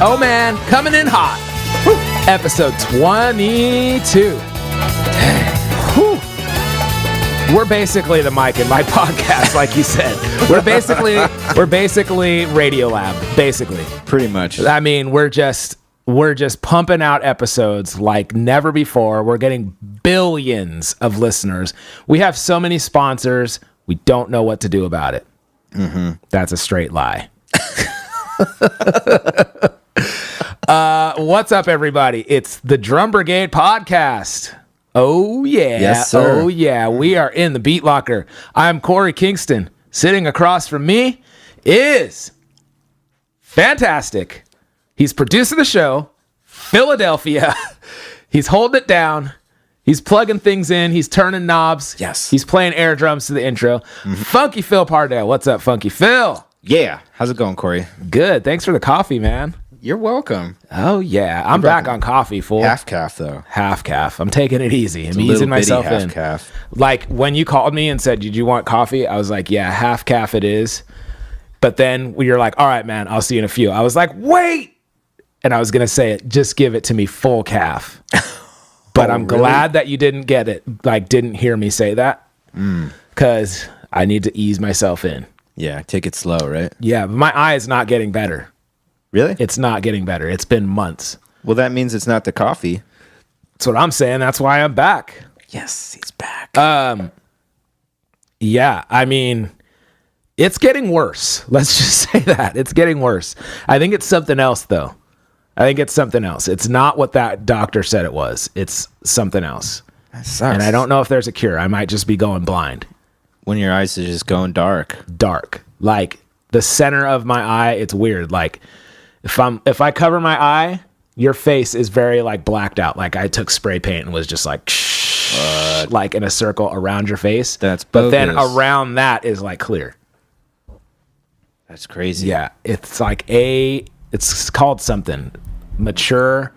Oh man, coming in hot. Woo. Episode 22. Whew. We're basically the Mike and Mike podcast, like you said. We're basically Radiolab, basically. Pretty much. I mean, we're just pumping out episodes like never before. We're getting billions of listeners. We have so many sponsors. We don't know what to do about it. Mm-hmm. That's a straight lie. What's up, everybody? It's the Drum Brigade podcast. Oh, yeah. Yes, sir. Oh, yeah. We are in the Beat Locker. I'm Corey Kingston. Sitting across from me is fantastic. He's producing the show, Philadelphia. He's holding it down. He's plugging things in. He's turning knobs. Yes. He's playing air drums to the intro. Mm-hmm. Funky Phil Pardell. What's up, Funky Phil? Yeah. How's it going, Corey? Good. Thanks for the coffee, man. You're welcome. Oh, yeah. I'm back on coffee, fool. Half calf, though. Half calf. I'm taking it easy. I'm easing myself in. Half calf. Like, when you called me and said, did you want coffee? I was like, yeah, half calf it is. But then you're like, all right, man, I'll see you in a few. I was like, wait. And I was going to say it, just give it to me full calf. But I'm glad that you didn't get it, like didn't hear me say that, because I need to ease myself in. Yeah, take it slow, right? Yeah, but my eye is not getting better. Really? It's not getting better. It's been months. Well, that means it's not the coffee. That's what I'm saying. That's why I'm back. Yes, he's back. Yeah, I mean, it's getting worse. Let's just say that. It's getting worse. I think it's something else, though. I think it's something else. It's not what that doctor said it was. It's something else. That sucks. And I don't know if there's a cure. I might just be going blind. When your eyes are just going dark. Dark. Like the center of my eye, it's weird. Like if I cover my eye, your face is very like blacked out. Like I took spray paint and was just like like in a circle around your face. That's bogus. But then around that is like clear. That's crazy. Yeah. It's like it's called something. Mature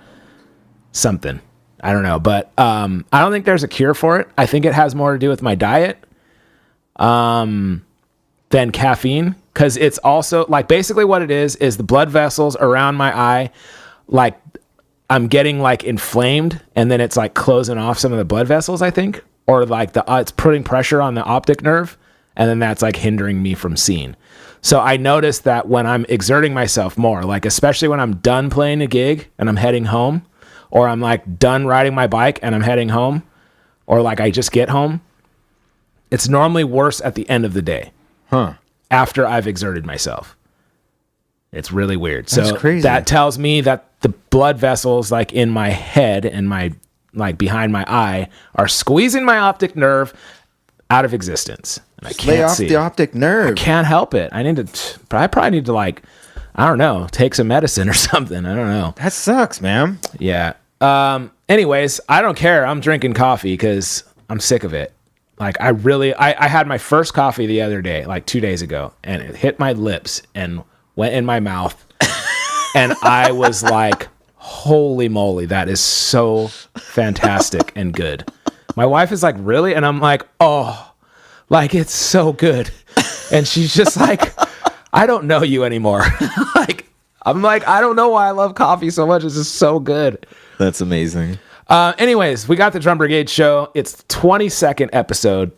something. I don't know. But I don't think there's a cure for it. I think it has more to do with my diet than caffeine. Because it's also, like, basically what it is the blood vessels around my eye, like, I'm getting, like, inflamed, and then it's, like, closing off some of the blood vessels, I think. Or, like, it's putting pressure on the optic nerve, and then that's, like, hindering me from seeing. So I noticed that when I'm exerting myself more, like especially when I'm done playing a gig and I'm heading home, or I'm like done riding my bike and I'm heading home, or like I just get home, it's normally worse at the end of the day. After I've exerted myself. It's really weird. That's so crazy. That tells me that the blood vessels like in my head and my like behind my eye are squeezing my optic nerve out of existence. And I can't lay off see the optic nerve. I can't help it. I probably need to like, I don't know, take some medicine or something. I don't know. That sucks, man. Yeah. Anyways, I don't care. I'm drinking coffee because I'm sick of it. Like I had my first coffee the other day, like 2 days ago, and it hit my lips and went in my mouth. And I was like, holy moly, that is so fantastic and good. My wife is like, really? And I'm like, oh, like, it's so good. And she's just like, I don't know you anymore. I'm like, I don't know why I love coffee so much. It's just so good. That's amazing. Anyways, we got the Drum Brigade show. It's the 22nd episode.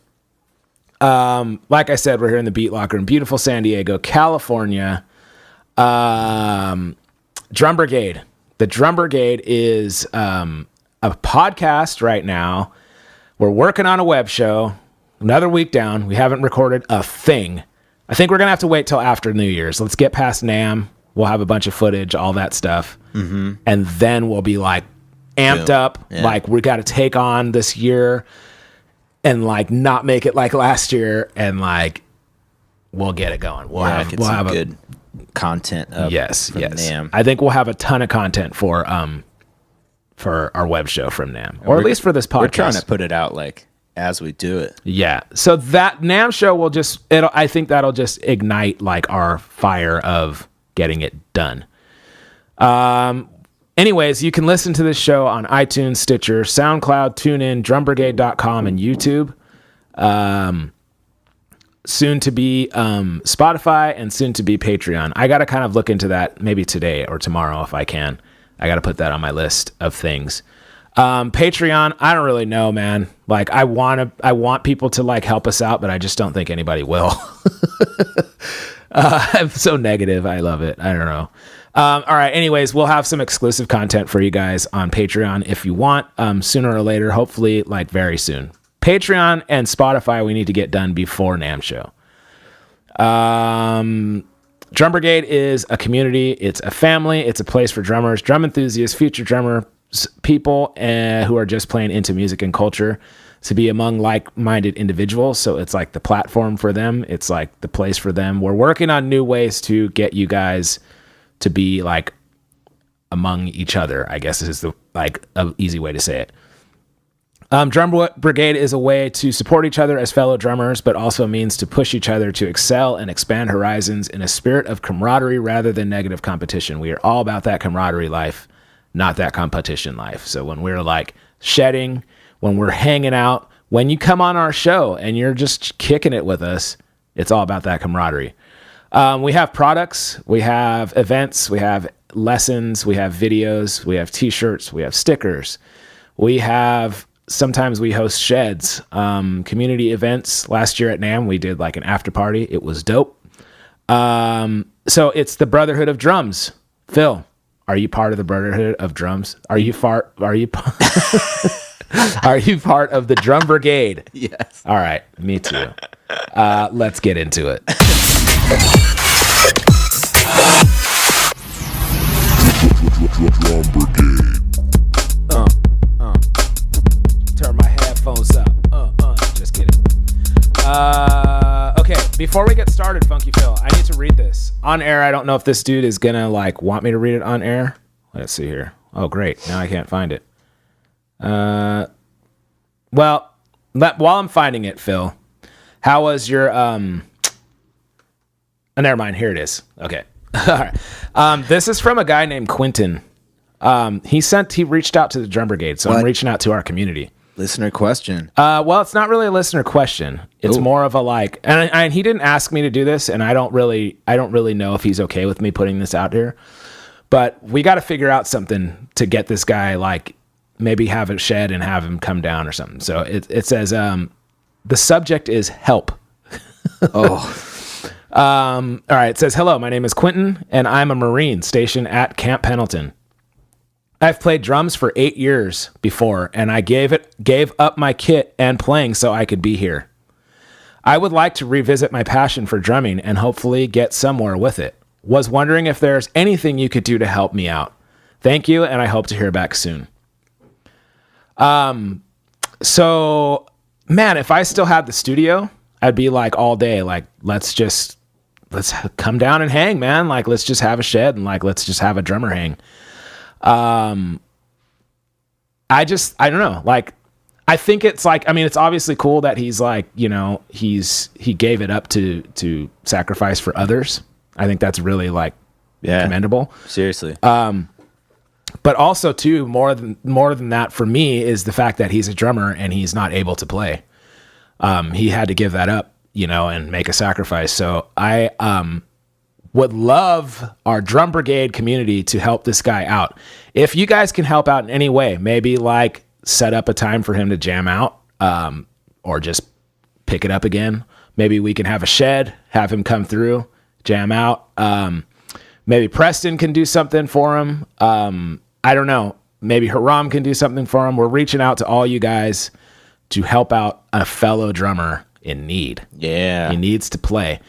Like I said, we're here in the Beat Locker in beautiful San Diego, California. Drum Brigade. The Drum Brigade is a podcast right now. We're working on a web show. Another week down. We haven't recorded a thing. I think we're going to have to wait till after New Year's. Let's get past NAMM. We'll have a bunch of footage, all that stuff. Mm-hmm. And then we'll be like amped up. Yeah. Like we got to take on this year and like not make it like last year. And like, we'll get it going. We'll have good content up. Yes. NAMM. I think we'll have a ton of content for our web show from NAMM, or at least for this podcast. We're trying to put it out like as we do it. Yeah. So that NAMM show will I think that'll just ignite like our fire of getting it done. Anyways, you can listen to this show on iTunes, Stitcher, SoundCloud, TuneIn, drumbrigade.com, and YouTube. soon to be Spotify, and soon to be Patreon. I got to kind of look into that maybe today or tomorrow if I can. I got to put that on my list of things. Patreon, I don't really know, man. Like I want people to like help us out, but I just don't think anybody will. I'm so negative. I love it. I don't know. All right. Anyways, we'll have some exclusive content for you guys on Patreon if you want, sooner or later, hopefully like very soon. Patreon and Spotify, we need to get done before NAMM show. Drum Brigade is a community. It's a family. It's a place for drummers, drum enthusiasts, future drummers, people who are just playing into music and culture to be among like-minded individuals. So it's like the platform for them. It's like the place for them. We're working on new ways to get you guys to be like among each other, I guess is the like an easy way to say it. Drum Brigade is a way to support each other as fellow drummers, but also a means to push each other to excel and expand horizons in a spirit of camaraderie rather than negative competition. We are all about that camaraderie life, not that competition life. So when we're like shedding, when we're hanging out, when you come on our show and you're just kicking it with us, it's all about that camaraderie. We have products, we have events, we have lessons, we have videos, we have t-shirts, we have stickers. Sometimes we host sheds, community events. Last year at NAMM, we did like an after party. It was dope. So it's the Brotherhood of Drums. Phil, are you part of the Brotherhood of Drums? Are you part of the Drum Brigade? Yes. All right, me too. Let's get into it. Drum Brigade. Turn my headphones up. Just kidding. Okay, before we get started, Funky Phil, I need to read this. On air, I don't know if this dude is gonna like want me to read it on air. Let's see here. Oh, great. Now I can't find it. Well, while I'm finding it, Phil, how was your never mind. Here it is. Okay. All right. This is from a guy named Quentin. He reached out to the Drum Brigade, so I'm reaching out to our community. Listener question. Well, it's not really a listener question. It's more of a like, and he didn't ask me to do this, and I don't really know if he's okay with me putting this out here. But we got to figure out something to get this guy, like maybe have a shed and have him come down or something. So it says the subject is help. All right. It says, hello, my name is Quentin, and I'm a Marine stationed at Camp Pendleton. I've played drums for 8 years before, and I gave up my kit and playing so I could be here. I would like to revisit my passion for drumming and hopefully get somewhere with it. Was wondering if there's anything you could do to help me out. Thank you, and I hope to hear back soon. So, man, if I still had the studio, I'd be like all day, like, let's come down and hang, man. Like, let's just have a shed and like, let's just have a drummer hang. I don't know. Like, I think it's like, I mean, it's obviously cool that he's like, you know, he gave it up to sacrifice for others. I think that's really like commendable. Seriously. But also too, more than that for me is the fact that he's a drummer and he's not able to play. He had to give that up, you know, and make a sacrifice. So I, would love our Drum Brigade community to help this guy out. If you guys can help out in any way, maybe like set up a time for him to jam out, or just pick it up again. Maybe we can have a shed, have him come through, jam out. Maybe Preston can do something for him. I don't know. Maybe Haram can do something for him. We're reaching out to all you guys to help out a fellow drummer in need. Yeah. He needs to play.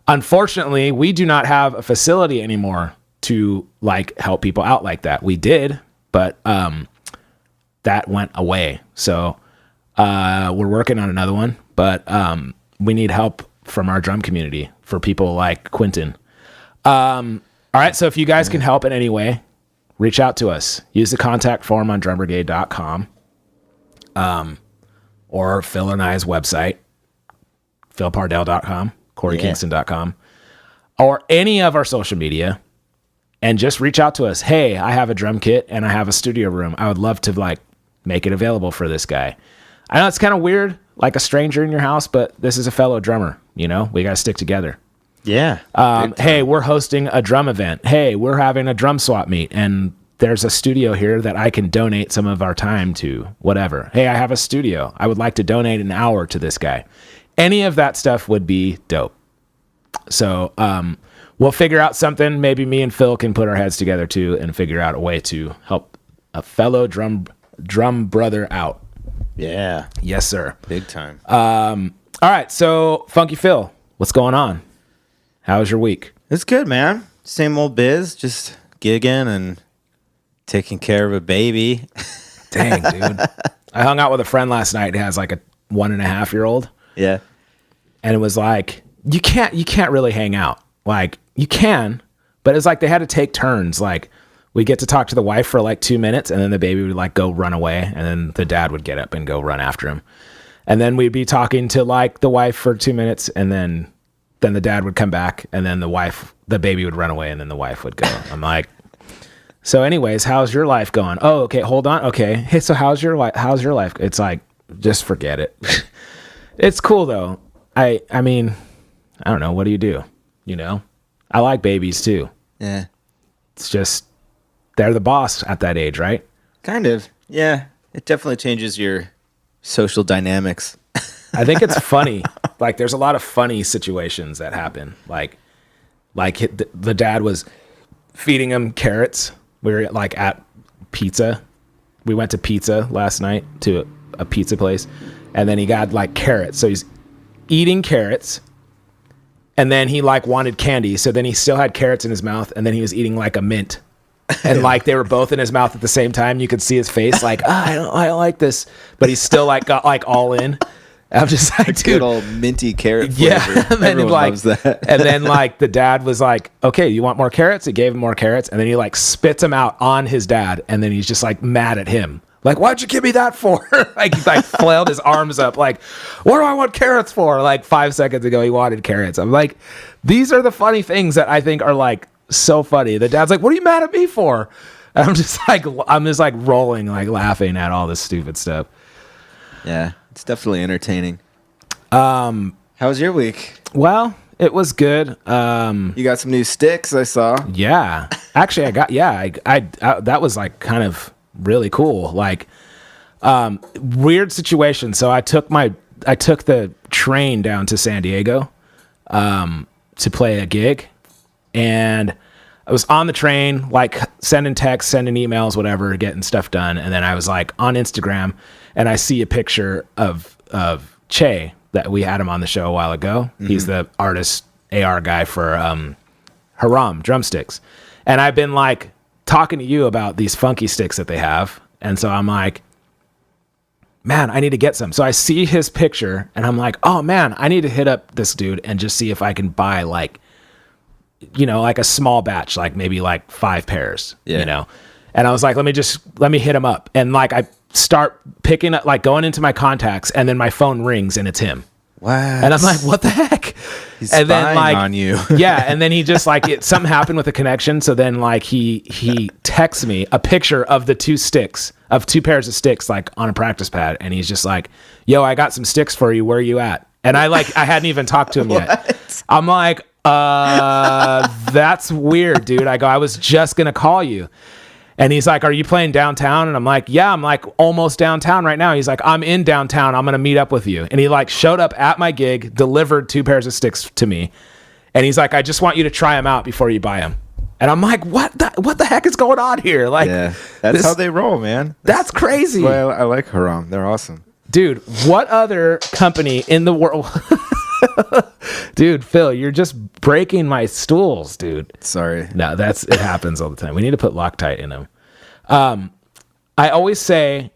Unfortunately, we do not have a facility anymore to like help people out like that. We did, but that went away. So we're working on another one, but we need help from our drum community for people like Quentin. All right, so if you guys can help in any way, reach out to us. Use the contact form on drumbrigade.com, or Phil and I's website, philpardell.com. CoreyKingston.com, or any of our social media, and just reach out to us. Hey, I have a drum kit and I have a studio room. I would love to like make it available for this guy. I know it's kind of weird, like a stranger in your house, but this is a fellow drummer. You know, we got to stick together. Yeah. Hey, we're hosting a drum event. Hey, we're having a drum swap meet, and there's a studio here that I can donate some of our time to, whatever. Hey, I have a studio. I would like to donate an hour to this guy. Any of that stuff would be dope. So we'll figure out something. Maybe me and Phil can put our heads together too and figure out a way to help a fellow drum brother out. Yeah. Yes, sir. Big time. All right. So Funky Phil, what's going on? How was your week? It's good, man. Same old biz, just gigging and taking care of a baby. Dang, dude. I hung out with a friend last night who has like a 1.5-year-old. Yeah. And it was like, you can't really hang out. Like, you can, but it's like they had to take turns. Like, we get to talk to the wife for like 2 minutes, and then the baby would like go run away, and then the dad would get up and go run after him. And then we'd be talking to like the wife for 2 minutes, and then the dad would come back, and then the baby would run away, and then the wife would go. I'm like, so anyways, how's your life going? Oh, okay, hold on. Okay. Hey, so how's your life? It's like, just forget it. It's cool though. I mean, I don't know. What do you do? You know, I like babies too. Yeah. It's just, they're the boss at that age, right? Kind of. Yeah. It definitely changes your social dynamics. I think it's funny. Like, there's a lot of funny situations that happen. Like the dad was feeding him carrots. We were like at pizza. We went to pizza last night to a pizza place, and then he got like carrots. So he's eating carrots, and then he like wanted candy. So then he still had carrots in his mouth, and then he was eating like a mint. And like they were both in his mouth at the same time. You could see his face like, I don't like this, but he's still like got like all in. I'm just like, dude, good old minty carrot flavor. yeah. And then Everyone like, loves that. and then like the dad was like, okay, you want more carrots? He gave him more carrots, and then he like spits them out on his dad, and then he's just like mad at him. Like, why'd you give me that for? Like, he like flailed his arms up. Like, what do I want carrots for? Like 5 seconds ago, he wanted carrots. I'm like, these are the funny things that I think are like so funny. The dad's like, what are you mad at me for? And I'm just like rolling, like laughing at all this stupid stuff. Yeah. It's definitely entertaining. How was your week? Well, it was good. You got some new sticks, I saw. Yeah. Actually, I that was like kind of really cool. Like, weird situation. So I took the train down to San Diego, to play a gig, and I was on the train, like sending texts, sending emails, whatever, getting stuff done. And then I was like on Instagram, and I see a picture of Che that we had him on the show a while ago. Mm-hmm. He's the artist AR guy for Haram drumsticks. And I've been like talking to you about these funky sticks that they have. And so I'm like, man, I need to get some. So I see his picture, and I'm like, oh man, I need to hit up this dude and just see if I can buy like, you know, like a small batch, like maybe like 5 pairs, you know? And I was like, let me hit him up. And like, I start picking up, like going into my contacts, and then my phone rings and it's him. Wow. And I'm like, what the heck? He's and then spying like, on you. yeah. And then he just like, something happened with the connection. So then like he texts me a picture of the 2 pairs of sticks, like on a practice pad. And he's just like, yo, I got some sticks for you. Where are you at? And I hadn't even talked to him yet. I'm like, that's weird, dude. I go, I was just going to call you. And he's like, are you playing downtown? And I'm like, yeah, I'm like almost downtown right now. He's like, I'm in downtown. I'm going to meet up with you. And he like showed up at my gig, delivered 2 pairs of sticks to me. And he's like, I just want you to try them out before you buy them. And I'm like, what the heck is going on here? Like, yeah, that's how they roll, man. That's crazy. That's why I like Haram. They're awesome. Dude, what other company in the world? Dude, Phil, you're just breaking my stools, dude. Sorry. No, it happens all the time. We need to put Loctite in them. I always say,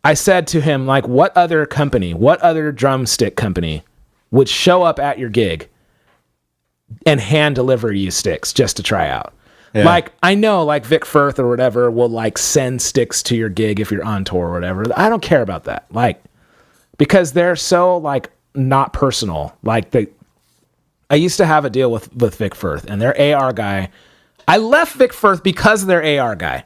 I said to him, like, what other drumstick company would show up at your gig and hand deliver you sticks just to try out? Yeah. Like, I know, like, Vic Firth or whatever will, like, send sticks to your gig if you're on tour or whatever. I don't care about that. Like, because they're so, like, not personal. Like, I used to have a deal with Vic Firth, and their AR guy, I left Vic Firth because of their AR guy.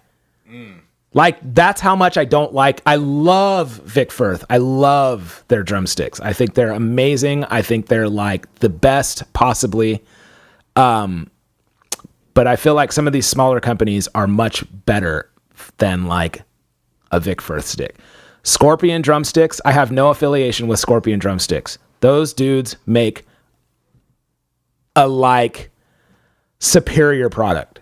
Like, that's how much I don't like. I love Vic Firth. I love their drumsticks. I think they're amazing. I think they're like the best possibly. But I feel like some of these smaller companies are much better than like a Vic Firth stick. Scorpion drumsticks. I have no affiliation with Scorpion drumsticks. Those dudes make a like superior product.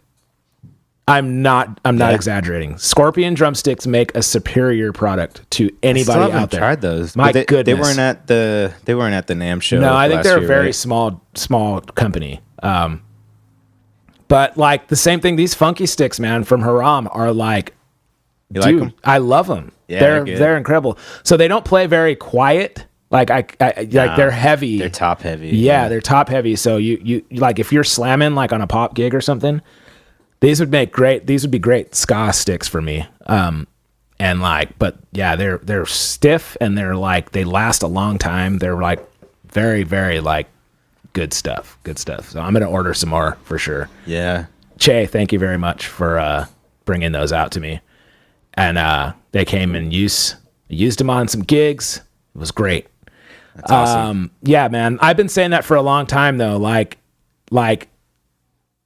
I'm not exaggerating. Scorpion drumsticks make a superior product to anybody out there. Tried those. My goodness. They weren't at the NAMM show. No, I think they're a very right? small company. But like the same thing, these funky sticks, man, from Haram are like, You like them? I love them. Yeah, they're incredible. So they don't play very quiet. Like like they're heavy. They're top heavy. Yeah, they're top heavy. So you like if you're slamming like on a pop gig or something, these would be great ska sticks for me. And like, but yeah, they're stiff and they're like, they last a long time. They're like very, very like good stuff. So I'm going to order some more for sure. Yeah. Che, thank you very much for bringing those out to me. And they came and used them on some gigs. It was great. That's awesome. Yeah, man. I've been saying that for a long time though. Like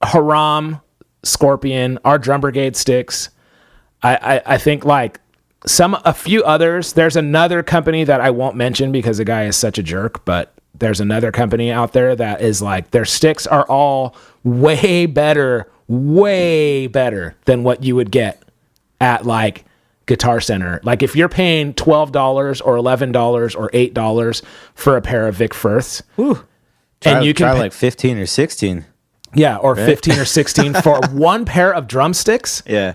Haram, Scorpion, our Drum Brigade sticks. I think like a few others. There's another company that I won't mention because the guy is such a jerk, but there's another company out there that is like, their sticks are all way better than what you would get at like Guitar Center. Like if you're paying $12 or $11 or $8 for a pair of Vic Firths, and you can try like 15 or 16. Yeah, or 15 or 16 for one pair of drumsticks. Yeah.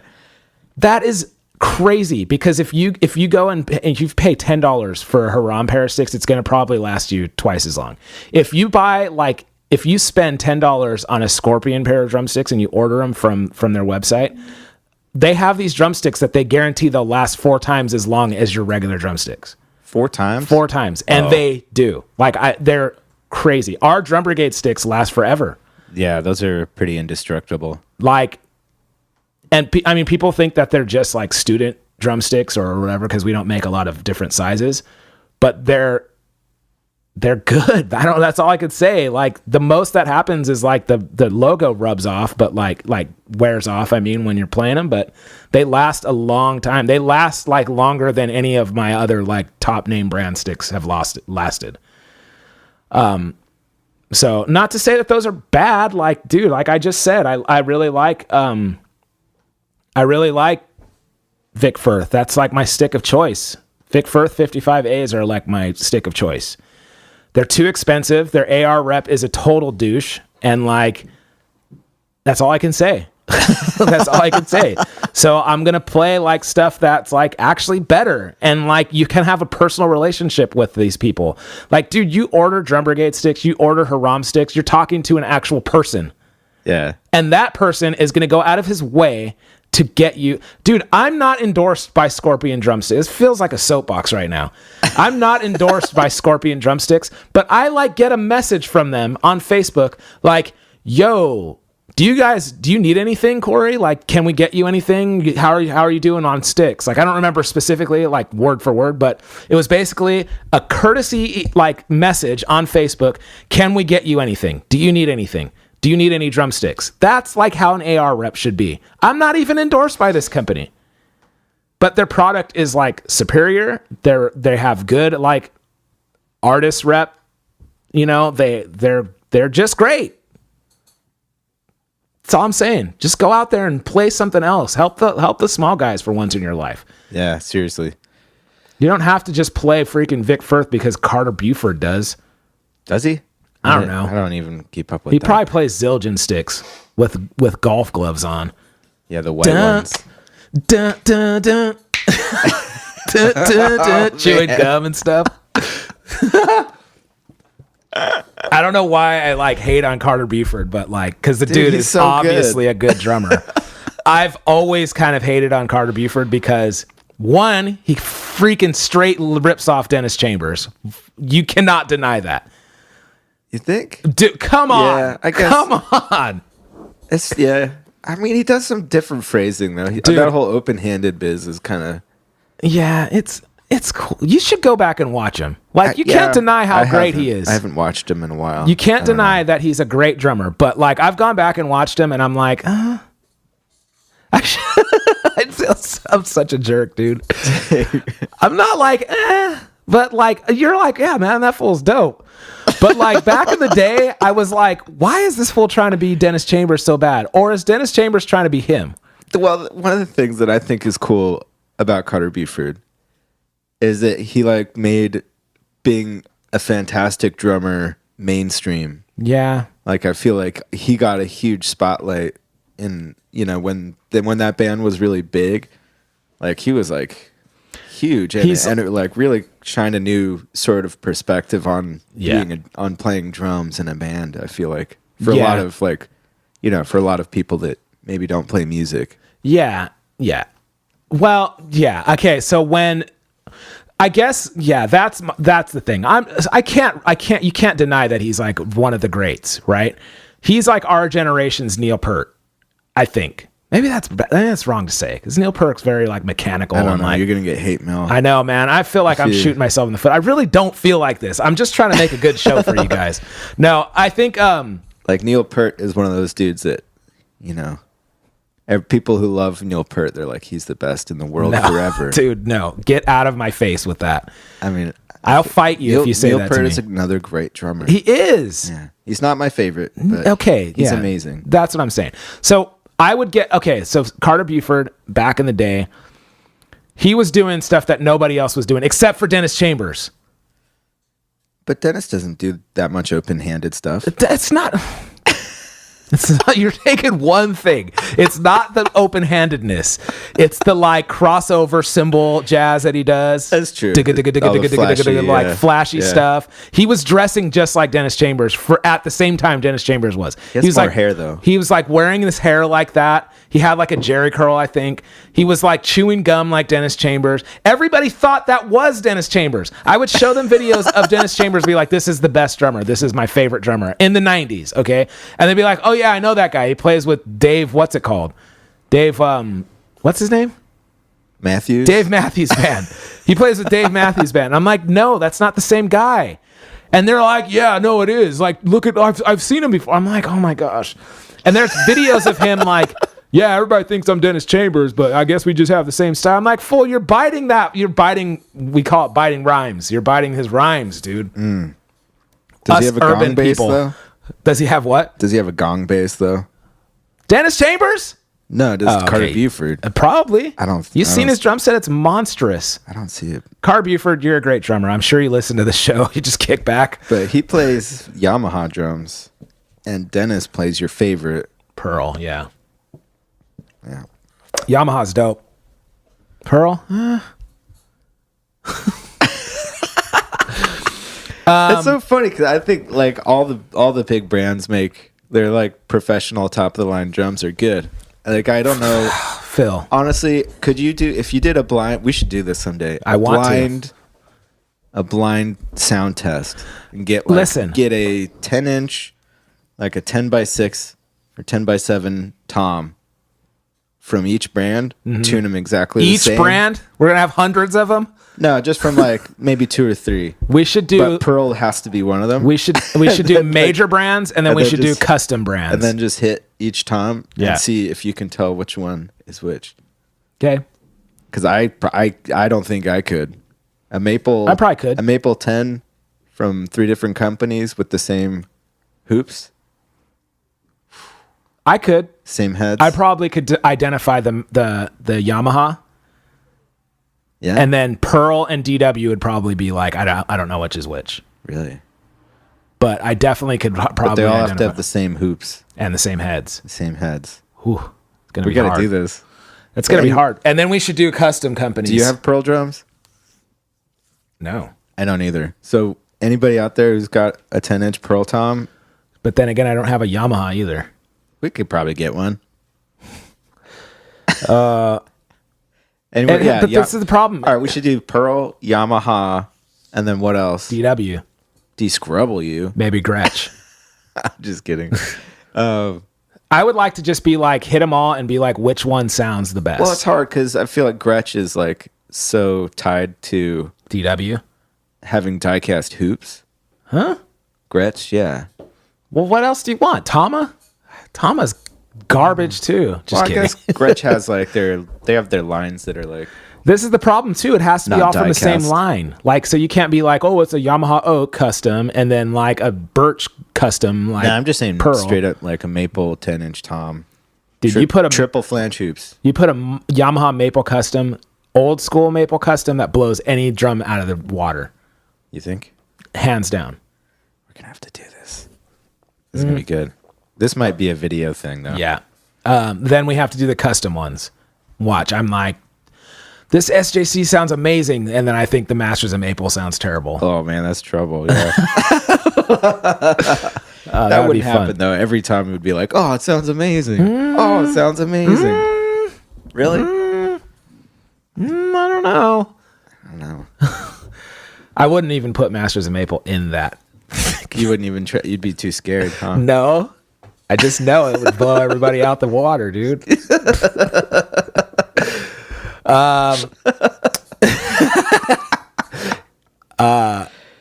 That is crazy because if you go and you pay $10 for a Haram pair of sticks, it's going to probably last you twice as long. If you spend $10 on a Scorpion pair of drumsticks and you order them from their website, they have these drumsticks that they guarantee they'll last 4 times as long as your regular drumsticks. 4 times? 4 times. And they do. They're crazy. Our Drum Brigade sticks last forever. Yeah, those are pretty indestructible. People think that they're just like student drumsticks or whatever because we don't make a lot of different sizes, but they're good. That's all I could say. Like the most that happens is like the logo rubs off, but like wears off. I mean, when you're playing them, but they last a long time. They last like longer than any of my other like top name brand sticks have lasted. So not to say that those are bad, like, dude, like I just said, I really like Vic Firth. That's like my stick of choice. Vic Firth 55As are like my stick of choice. They're too expensive. Their AR rep is a total douche. And like, that's all I can say. That's all I can say. So I'm going to play like stuff that's like actually better. And like, you can have a personal relationship with these people. Like, dude, you order Drum Brigade sticks, you order Haram sticks, you're talking to an actual person. Yeah. And that person is going to go out of his way to get you. Dude, I'm not endorsed by Scorpion drumsticks. It feels like a soapbox right now. I'm not endorsed by Scorpion drumsticks, but I like get a message from them on Facebook like, yo, do you need anything, Corey? Like, can we get you anything? How are you doing on sticks? Like, I don't remember specifically like word for word, but it was basically a courtesy like message on Facebook. Can we get you anything? Do you need anything? Do you need any drumsticks? That's like how an AR rep should be. I'm not even endorsed by this company, but their product is like superior. They have good like artist rep. You know, they're just great. That's all I'm saying. Just go out there and play something else. Help the small guys for once in your life. Yeah, seriously. You don't have to just play freaking Vic Firth because Carter Buford does. Does he? I don't know. I don't even keep up with He that. probably plays Zildjian sticks with golf gloves on. Yeah, the white ones. Dun, dun, dun. Dun, dun, dun. Chewing gum and stuff. I don't know why I like hate on Carter Buford, but like, because the dude is so obviously a good drummer. I've always kind of hated on Carter Buford because one, he freaking straight rips off Dennis Chambers. You cannot deny that. You think? Dude, come on. Yeah, I guess. Come on. It's, yeah. I mean, he does some different phrasing though. Dude. That whole open-handed biz is kind of. Yeah, it's cool. You should go back and watch him. Like, you can't deny how great he is. I haven't watched him in a while. You can't deny that he's a great drummer. But like, I've gone back and watched him, and I'm like, I'm such a jerk, dude. I'm not like, but like, you're like, yeah, man, that fool's dope. But like, back in the day, I was like, why is this fool trying to be Dennis Chambers so bad? Or is Dennis Chambers trying to be him? Well, one of the things that I think is cool about Carter Buford is that he like made being a fantastic drummer mainstream. Yeah. Like, I feel like he got a huge spotlight in, when that band was really big. Like, he was like huge, and it like really shined a new sort of perspective on on playing drums in a band. I feel like for a lot of like, for a lot of people that maybe don't play music. Yeah. Yeah. Well, yeah. Okay. So when, I guess, yeah, that's the thing. You can't deny that he's like one of the greats, right? He's like our generation's Neil Peart, I think. Maybe that's wrong to say, because Neil Peart's very like mechanical. I don't know. Like, you're gonna get hate mail. I know, man. I feel like I'm shooting myself in the foot. I really don't feel like this. I'm just trying to make a good show for you guys. No, I think like Neil Peart is one of those dudes that, people who love Neil Peart, they're like, he's the best in the world forever. Dude, no. Get out of my face with that. I mean, I'll fight you if you say Neil that Peart to me. is another great drummer. He is. Yeah. He's not my favorite, but he's amazing. That's what I'm saying. So I would so Carter Buford, back in the day, he was doing stuff that nobody else was doing, except for Dennis Chambers. But Dennis doesn't do that much open-handed stuff. It's not... You're taking one thing. It's not the open-handedness. It's the like crossover cymbal jazz that he does. That's true. Like flashy stuff. He was dressing just like Dennis Chambers at the same time Dennis Chambers was. He has more like, hair though. He was like wearing this hair like that. He had like a jerry curl, I think. He was like chewing gum like Dennis Chambers. Everybody thought that was Dennis Chambers. I would show them videos of Dennis Chambers, be like, this is the best drummer. This is my favorite drummer in the 90s, okay? And they'd be like, oh yeah, I know that guy. He plays with Dave, what's it called? Dave, what's his name? Matthews? Dave Matthews Band. He plays with Dave Matthews Band. I'm like, no, that's not the same guy. And they're like, yeah, no, it is. Like, look at, I've seen him before. I'm like, oh my gosh. And there's videos of him like, yeah, everybody thinks I'm Dennis Chambers, but I guess we just have the same style. I'm like, fool, you're biting that. We call it biting rhymes. You're biting his rhymes, dude. Mm. Does he have a gong bass, though? Does he have what? Does he have a gong bass, though? Dennis Chambers? No, does Carter Buford? Probably. You've seen his drum set? It's monstrous. I don't see it. Carter Buford, you're a great drummer. I'm sure you listen to the show. You just kick back. But he plays Yamaha drums, and Dennis plays your favorite. Pearl, yeah. Yeah. Yamaha's dope. Pearl? It's so funny because I think like all the big brands make their like professional top of the line drums are good. Like, I don't know, Phil. Honestly, could you do if you did a blind? We should do this someday. I want to. A blind sound test and get a 10-inch, like a 10x6 or 10x7 tom from each brand. Mm-hmm. Tune them exactly the same. Each brand? We're gonna have hundreds of them. No, just from like maybe 2 or 3. We should do. But Pearl has to be one of them. We should do major brands, and then we should do custom brands, and then just hit each tom and see if you can tell which one is which. Okay. Because I don't think I could. I probably could. A Maple 10 from 3 different companies with the same hoops. I could. Same heads. I probably could identify the Yamaha. Yeah. And then Pearl and DW would probably be like, I don't know which is which. Really? But I definitely could probably But they all have to have the same hoops. And the same heads. The same heads. Whew, it's gonna be hard. We got to do this. It's going to be hard. And then we should do custom companies. Do you have Pearl drums? No. I don't either. So anybody out there who's got a 10-inch Pearl tom? But then again, I don't have a Yamaha either. We could probably get one. Anyway, but this is the problem. All right, we should do Pearl, Yamaha, and then what else? DW. D-Scrubble you. Maybe Gretsch. I'm just kidding. I I would like to just be like, hit them all and be like, which one sounds the best? Well, it's hard because I feel like Gretsch is like so tied to DW. having die-cast hoops. Huh? Gretsch, yeah. Well, what else do you want? Tama? Tama's garbage too. Just kidding. I guess Gretsch has like they have their lines that are like. This is the problem too. It has to be Not all from the same die-cast. line. Like, so you can't be like, oh, it's a Yamaha oak custom and then like a birch custom. Like, No, I'm just saying pearl. straight up like a maple 10-inch tom. Dude, you put a triple flange hoops. You put a Yamaha maple custom, old school maple custom that blows any drum out of the water, You think? hands down. We're gonna have to do this. This is gonna be good. This might be a video thing though. Yeah. Then we have to do the custom ones. Watch. I'm like, this SJC sounds amazing, and then I think the Masters of Maple sounds terrible. Oh man, that's trouble. Yeah. That would wouldn't be happen fun. though. Every time it would be like, oh, it sounds amazing. Oh, it sounds amazing. Really? I don't know. I don't know. I wouldn't even put Masters of Maple in that. You wouldn't even try. You'd be too scared, huh? No. I just know it would blow everybody out the water, dude.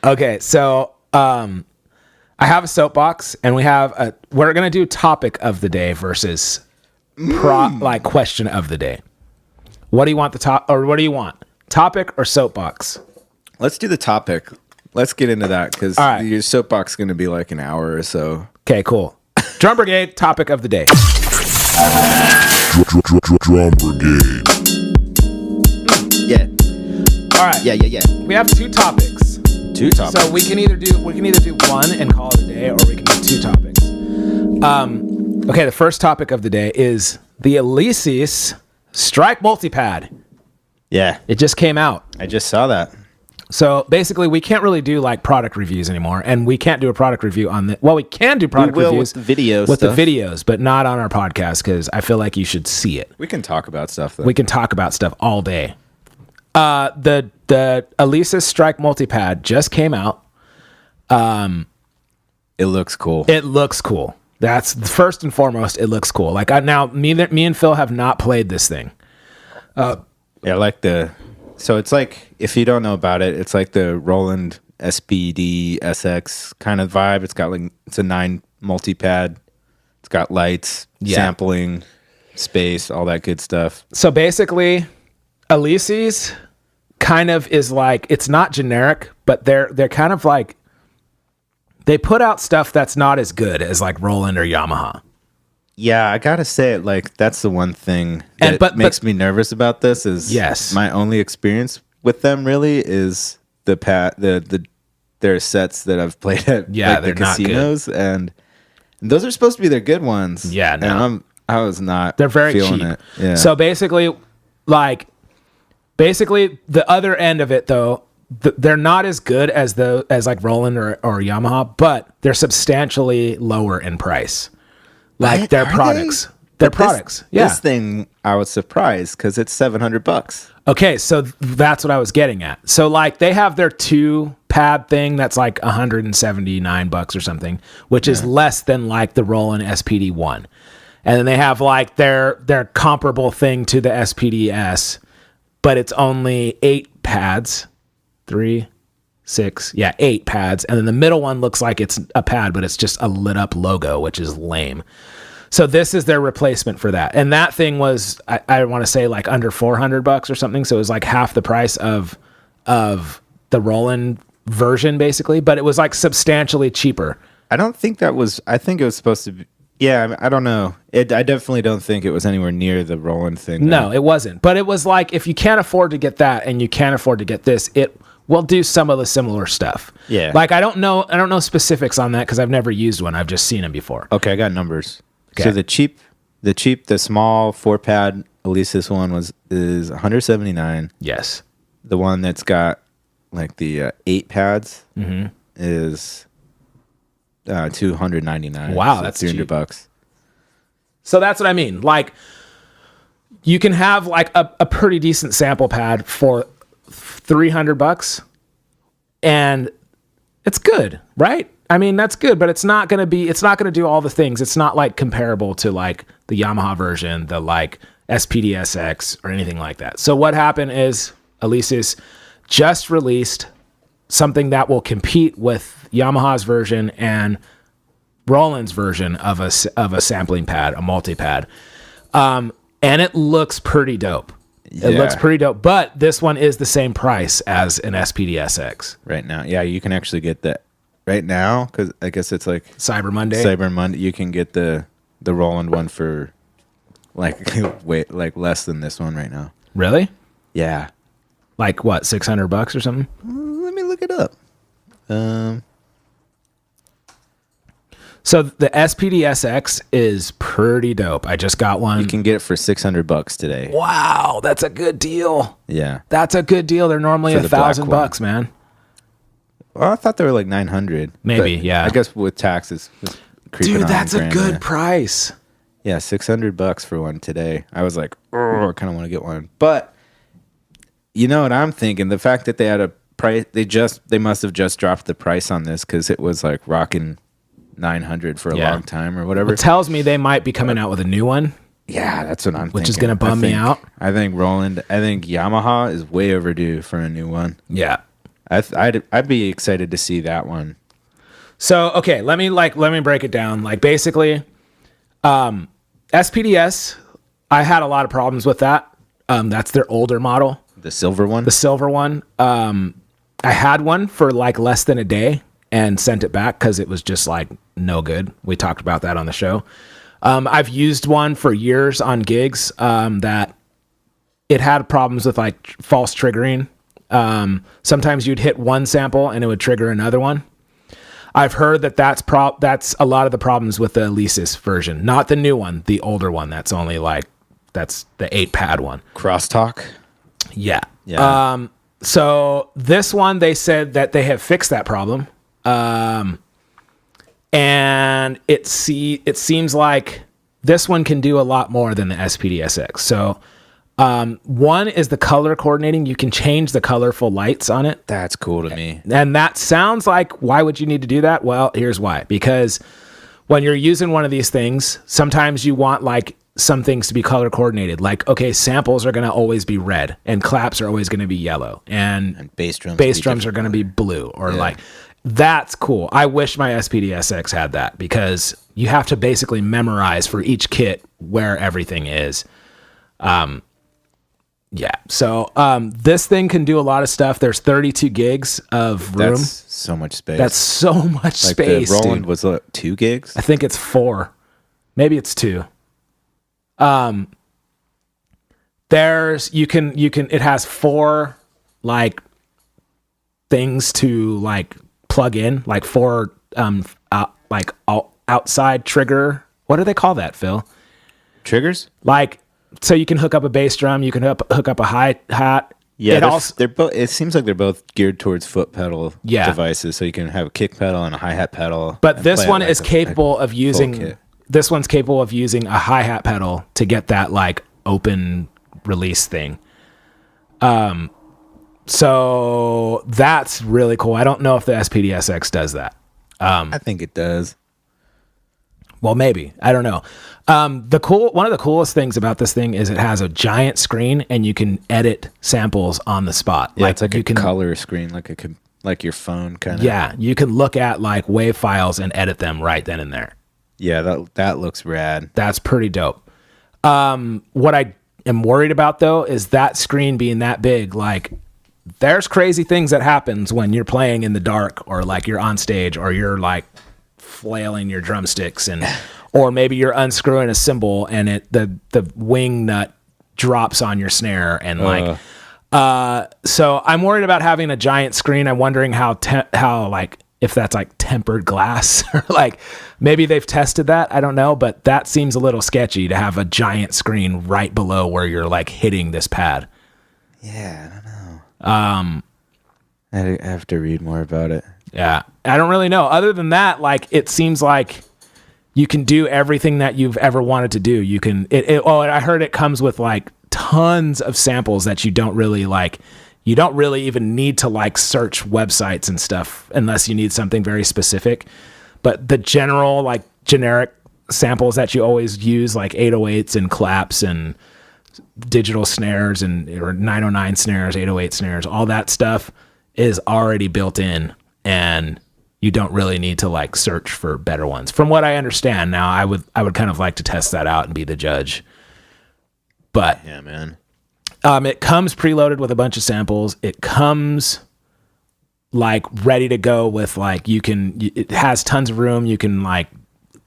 Okay, so I have a soapbox, and we're gonna do topic of the day versus like question of the day. What do you want what do you want? Topic or soapbox? Let's do the topic. Let's get into that because All right. your soapbox is going to be like an hour or so. Okay, cool. Drum Brigade, topic of the day. Drum Brigade. Yeah. All right. Yeah. We have two topics. Two topics. So we can either do one and call it a day, or we can do two topics. Okay, the first topic of the day is the Alesis Strike Multipad. Yeah. It just came out. I just saw that. So basically, we can't really do like product reviews anymore, and we can't do a product review on the. Well, we can do product will reviews with the video with stuff. the videos, but not on our podcast because I feel like you should see it. We can talk about stuff though. We can talk about stuff all day. The Alesis Strike Multipad just came out. It looks cool. It looks cool. That's first and foremost. It looks cool. Like me and Phil have not played this thing. Yeah, I like so it's like, if you don't know about it, it's like the Roland SPD SX kind of vibe. It's a 9 multi-pad. It's got lights, sampling, space, all that good stuff. So basically, Alesis kind of is like, it's not generic, but they're kind of like, they put out stuff that's not as good as like Roland or Yamaha. Yeah, I gotta say it. Like, that's the one thing that makes me nervous about this. Is Yes. my only experience with them really is their sets that I've played at Yeah, like, the they're not good. casinos, and those are supposed to be their good ones. Yeah, no. and I was not. They're very feeling cheap. It. Yeah. So basically the other end of it though, they're not as good as like Roland or Yamaha, but they're substantially lower in price. Like their Are products. they? Their But this- products. Yeah. This thing, I was surprised because it's $700. Okay, so that's what I was getting at. So like they have their 2-pad thing that's like $179 or something, which is less than like the Roland SPD1. And then they have like their comparable thing to the SPDS, but it's only 8 pads. 8 pads. And then the middle one looks like it's a pad, but it's just a lit up logo, which is lame. So this is their replacement for that. And that thing was, I want to say like under $400 or something. So it was like half the price of the Roland version basically, but it was like substantially cheaper. I don't think that was. I think it was supposed to be. Yeah, I don't know. I definitely don't think it was anywhere near the Roland thing. No, it wasn't. But it was like, if you can't afford to get that and you can't afford to get this, it will do some of the similar stuff. Yeah. Like I don't know specifics on that because I've never used one. I've just seen them before. Okay, I got numbers. Okay. So the small 4-pad Alesis one is 179. Yes. The one that's got like the 8 pads Mm-hmm. is 299. Wow, so that's $300. So that's what I mean. Like you can have like a pretty decent sample pad for $300 and it's good, right? I mean, that's good, but it's not going to do all the things. It's not like comparable to like the Yamaha version, the like SPDSX or anything like that. So what happened is Alesis just released something that will compete with Yamaha's version and Roland's version of a sampling pad, a multi-pad. And it looks pretty dope. It looks pretty dope, but this one is the same price as an SPDSX. Right now. Yeah, you can actually get that right now, because I guess it's like Cyber Monday. You can get the Roland one for like like less than this one right now. Really? Yeah. Like what, $600 or something? Let me look it up. So the SPDSX is pretty dope. I just got one. You can get it for $600 today. Wow, that's a good deal. Yeah. That's a good deal. They're normally $1,000, man. Well, I thought they were like 900. Maybe, yeah. I guess with taxes, it's creeping dude, on that's a grand good there. price. Yeah, $600 for one today. I was like, oh, I kind of want to get one. But you know what I'm thinking? The fact that they had a price, they must have just dropped the price on this because it was like rocking 900 for a long time or whatever. It tells me they might be coming out with a new one. Yeah, that's what I'm thinking. Which is going to bum me out. I think Yamaha is way overdue for a new one. Yeah. I'd be excited to see that one. So, okay, let me break it down. Like basically, SPDS, I had a lot of problems with that. That's their older model. The silver one? The silver one. I had one for like less than a day and sent it back because it was just like no good. We talked about that on the show. I've used one for years on gigs that it had problems with like false triggering. Sometimes you'd hit one sample and it would trigger another one. I've heard that that's a lot of the problems with the Alesis version, not the new one, the older one. That's only like, that's the 8-pad one. Crosstalk. Yeah. Yeah. So this one, they said that they have fixed that problem. And it seems like this one can do a lot more than the SPDSX. So, one is the color coordinating. You can change the colorful lights on it. That's cool to me. And that sounds like, why would you need to do that? Well, here's why. Because when you're using one of these things, sometimes you want like some things to be color coordinated. Like, okay, samples are going to always be red and claps are always going to be yellow and bass drums are going to be blue or like, that's cool. I wish my SPDSX had that because you have to basically memorize for each kit where everything is. Yeah. So this thing can do a lot of stuff. There's 32 gigs of room. That's so much space. That's so much space. The Roland dude. was 2 gigs? I think it's 4. Maybe it's 2. It has 4 like things to like plug in, like 4 outside trigger. What do they call that, Phil? Triggers? Like, so you can hook up a bass drum, you can hook up a hi-hat. Yeah, they're both. It seems like they're both geared towards foot pedal devices, so you can have a kick pedal and a hi-hat pedal. But this one is capable of using. This one's capable of using a hi-hat pedal to get that like open release thing. So that's really cool. I don't know if the SPDSX does that. I think it does. Well, maybe. I don't know. One of the coolest things about this thing is it has a giant screen and you can edit samples on the spot. Yeah, it's like a color screen, like your phone kind of. Yeah, you can look at like WAV files and edit them right then and there. Yeah, that looks rad. That's pretty dope. What I am worried about though is that screen being that big. Like, there's crazy things that happens when you're playing in the dark or like you're on stage or you're like flailing your drumsticks or maybe you're unscrewing a cymbal and the wing nut drops on your snare and so I'm worried about having a giant screen. I'm wondering how like if that's like tempered glass or like maybe they've tested that. I don't know, but that seems a little sketchy to have a giant screen right below where you're like hitting this pad. Yeah, I don't know. I have to read more about it. Yeah, I don't really know. Other than that, like it seems like you can do everything that you've ever wanted to do. You can. I heard it comes with like tons of samples that you don't really like You don't really even need to like search websites and stuff unless you need something very specific. But the general, like generic samples that you always use, like 808s and claps and digital snares and or 909 snares, 808 snares, all that stuff is already built in, and you don't really need to like search for better ones. From what I understand now, I would kind of like to test that out and be the judge. But yeah, man. It comes preloaded with a bunch of samples. It comes like ready to go with like it has tons of room. You can like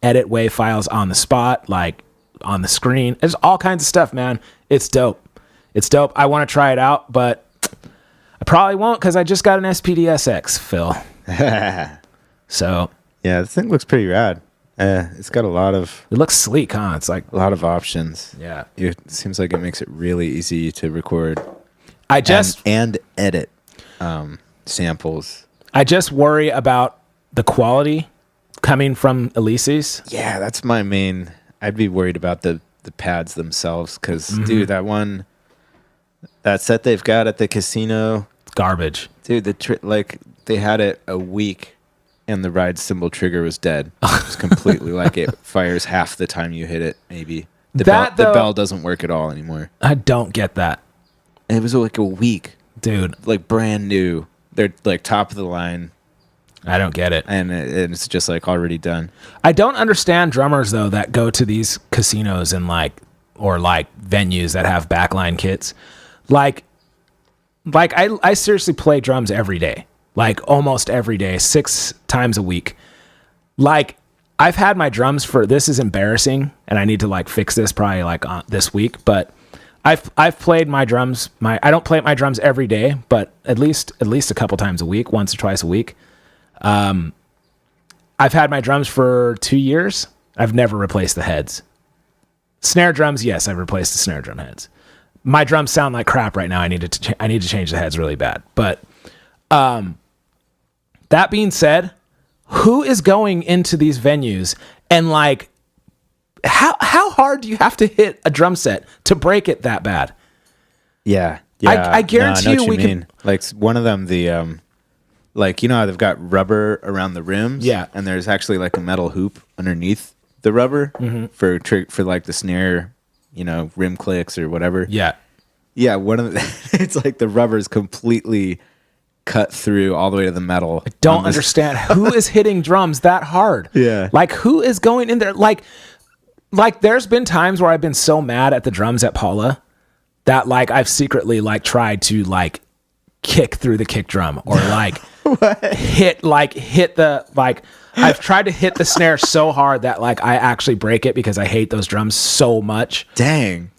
edit WAV files on the spot, like on the screen. There's all kinds of stuff, man. It's dope. It's dope. I want to try it out, but I probably won't because I just got an SPDSX, Phil. So yeah, this thing looks pretty rad. It's got it looks sleek, huh? It's like a lot of options. Yeah. It seems like it makes it really easy to record and edit samples. I just worry about the quality coming from Elise's. Yeah, that's my main. I'd be worried about the pads themselves because, dude, that set they've got at the casino, Garbage. dude. They had it a week, and the ride cymbal trigger was dead. It was completely like it fires half the time you hit it. Maybe the bell doesn't work at all anymore. I don't get that, And it was like a week, dude. like brand new. They're like top of the line, I don't get it. and it's just like already done. I don't understand drummers though that go to these casinos and or venues that have backline kits. Like I seriously play drums every day, like almost every day, 6 times a week. Like I've had my drums this is embarrassing, and I need to like fix this probably like this week. But I've played my drums. I don't play my drums every day, but at least a couple times a week, once or twice a week. I've had my drums for 2 years. I've never replaced the heads. Snare drums, yes, I've replaced the snare drum heads. My drums sound like crap right now. I need to change the heads really bad. But that being said, who is going into these venues and like how hard do you have to hit a drum set to break it that bad? Yeah. I guarantee you we can. Like one of them, like, you know how they've got rubber around the rims? Yeah. And there's actually like a metal hoop underneath the rubber for like the snare, rim clicks or whatever. Yeah. Yeah. It's like the rubber's completely cut through all the way to the metal. I don't understand who is hitting drums that hard. Yeah. Like who is going in there? Like there's been times where I've been so mad at the drums at Paula that like I've secretly like tried to like kick through the kick drum or like hit the like I've tried to hit the snare so hard that like I actually break it because I hate those drums so much. Dang.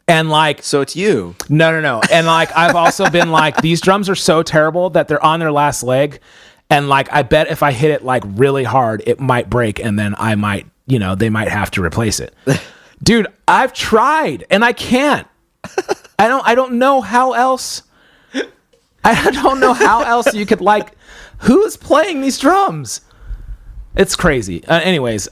And like So it's you. No. And like I've also been like these drums are so terrible that they're on their last leg, and like I bet if I hit it like really hard it might break, and then I might, they might have to replace it. Dude, I've tried and I can't. I don't know how else. I don't know how else you could like. Who's playing these drums? It's crazy. Anyways,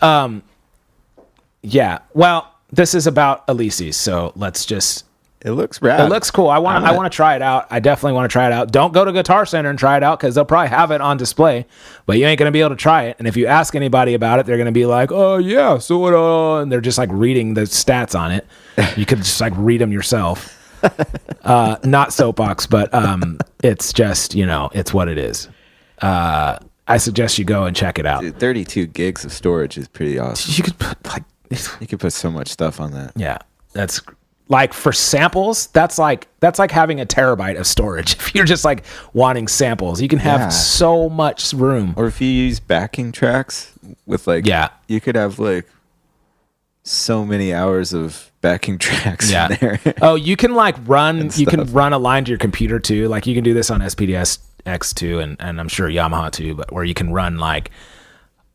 yeah. Well, this is about Elise's, so let's just. It looks rad. It looks cool. I want to try it out. I definitely want to try it out. Don't go to Guitar Center and try it out because they'll probably have it on display, but you ain't gonna be able to try it. And if you ask anybody about it, they're gonna be like, "Oh yeah, so what?" And they're just like reading the stats on it. You could just like read them yourself. Not soapbox, but it's just it's what it is. I suggest you go and check it out. Dude, 32 gigs of storage is pretty awesome. You could put You could put so much stuff on that. Yeah, that's like for samples. That's like having a terabyte of storage. If you're just like wanting samples, you can have so much room. Or if you use backing tracks with you could have like so many hours of backing tracks in there. Oh, you can like run. You can run a line to your computer too. Like you can do this on SPDS X2 and I'm sure Yamaha too. But where you can run like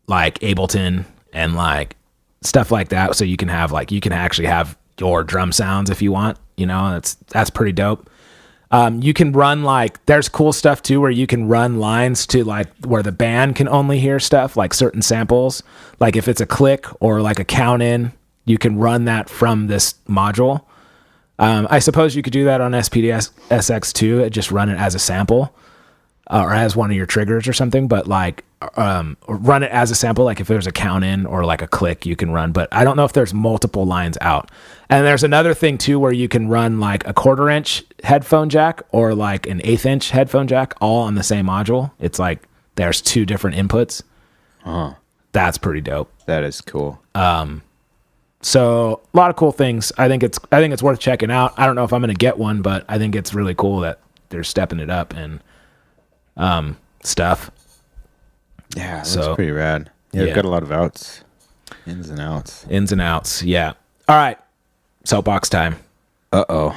Ableton and like stuff like that. So you can actually have your drum sounds if you want. That's pretty dope. You can run there's cool stuff too where you can run lines to like where the band can only hear stuff, like certain samples. Like if it's a click or like a count in, you can run that from this module. I suppose you could do that on SPDS SX too. Just run it as a sample or as one of your triggers or something. But like run it as a sample. Like if there's a count in or like a click, you can run. But I don't know if there's multiple lines out. And there's another thing too where you can run like a 1/4 inch headphone jack or like an 1/8 inch headphone jack all on the same module. It's like there's 2 different inputs. That's pretty dope. That is cool. So a lot of cool things. I think it's worth checking out. I don't know if I'm going to get one, but I think it's really cool that they're stepping it up and stuff. Yeah, that's pretty rad. Yeah, they've got a lot of outs, ins and outs. Yeah. All right, soapbox time. Uh-oh.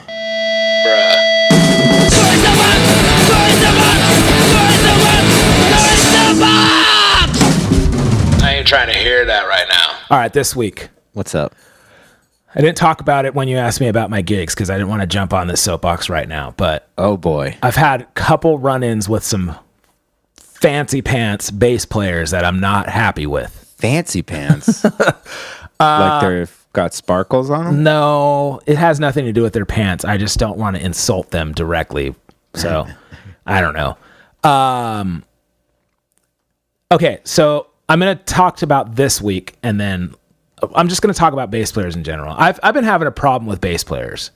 I ain't trying to hear that right now. All right, this week. What's up? I didn't talk about it when you asked me about my gigs because I didn't want to jump on this soapbox right now. But oh boy, I've had a couple run-ins with some fancy pants bass players that I'm not happy with. Fancy pants? Like they've got sparkles on them? No, it has nothing to do with their pants. I just don't want to insult them directly. So I don't know. Okay, so I'm going to talk about this week, and then I'm just going to talk about bass players in general. I've been having a problem with bass players.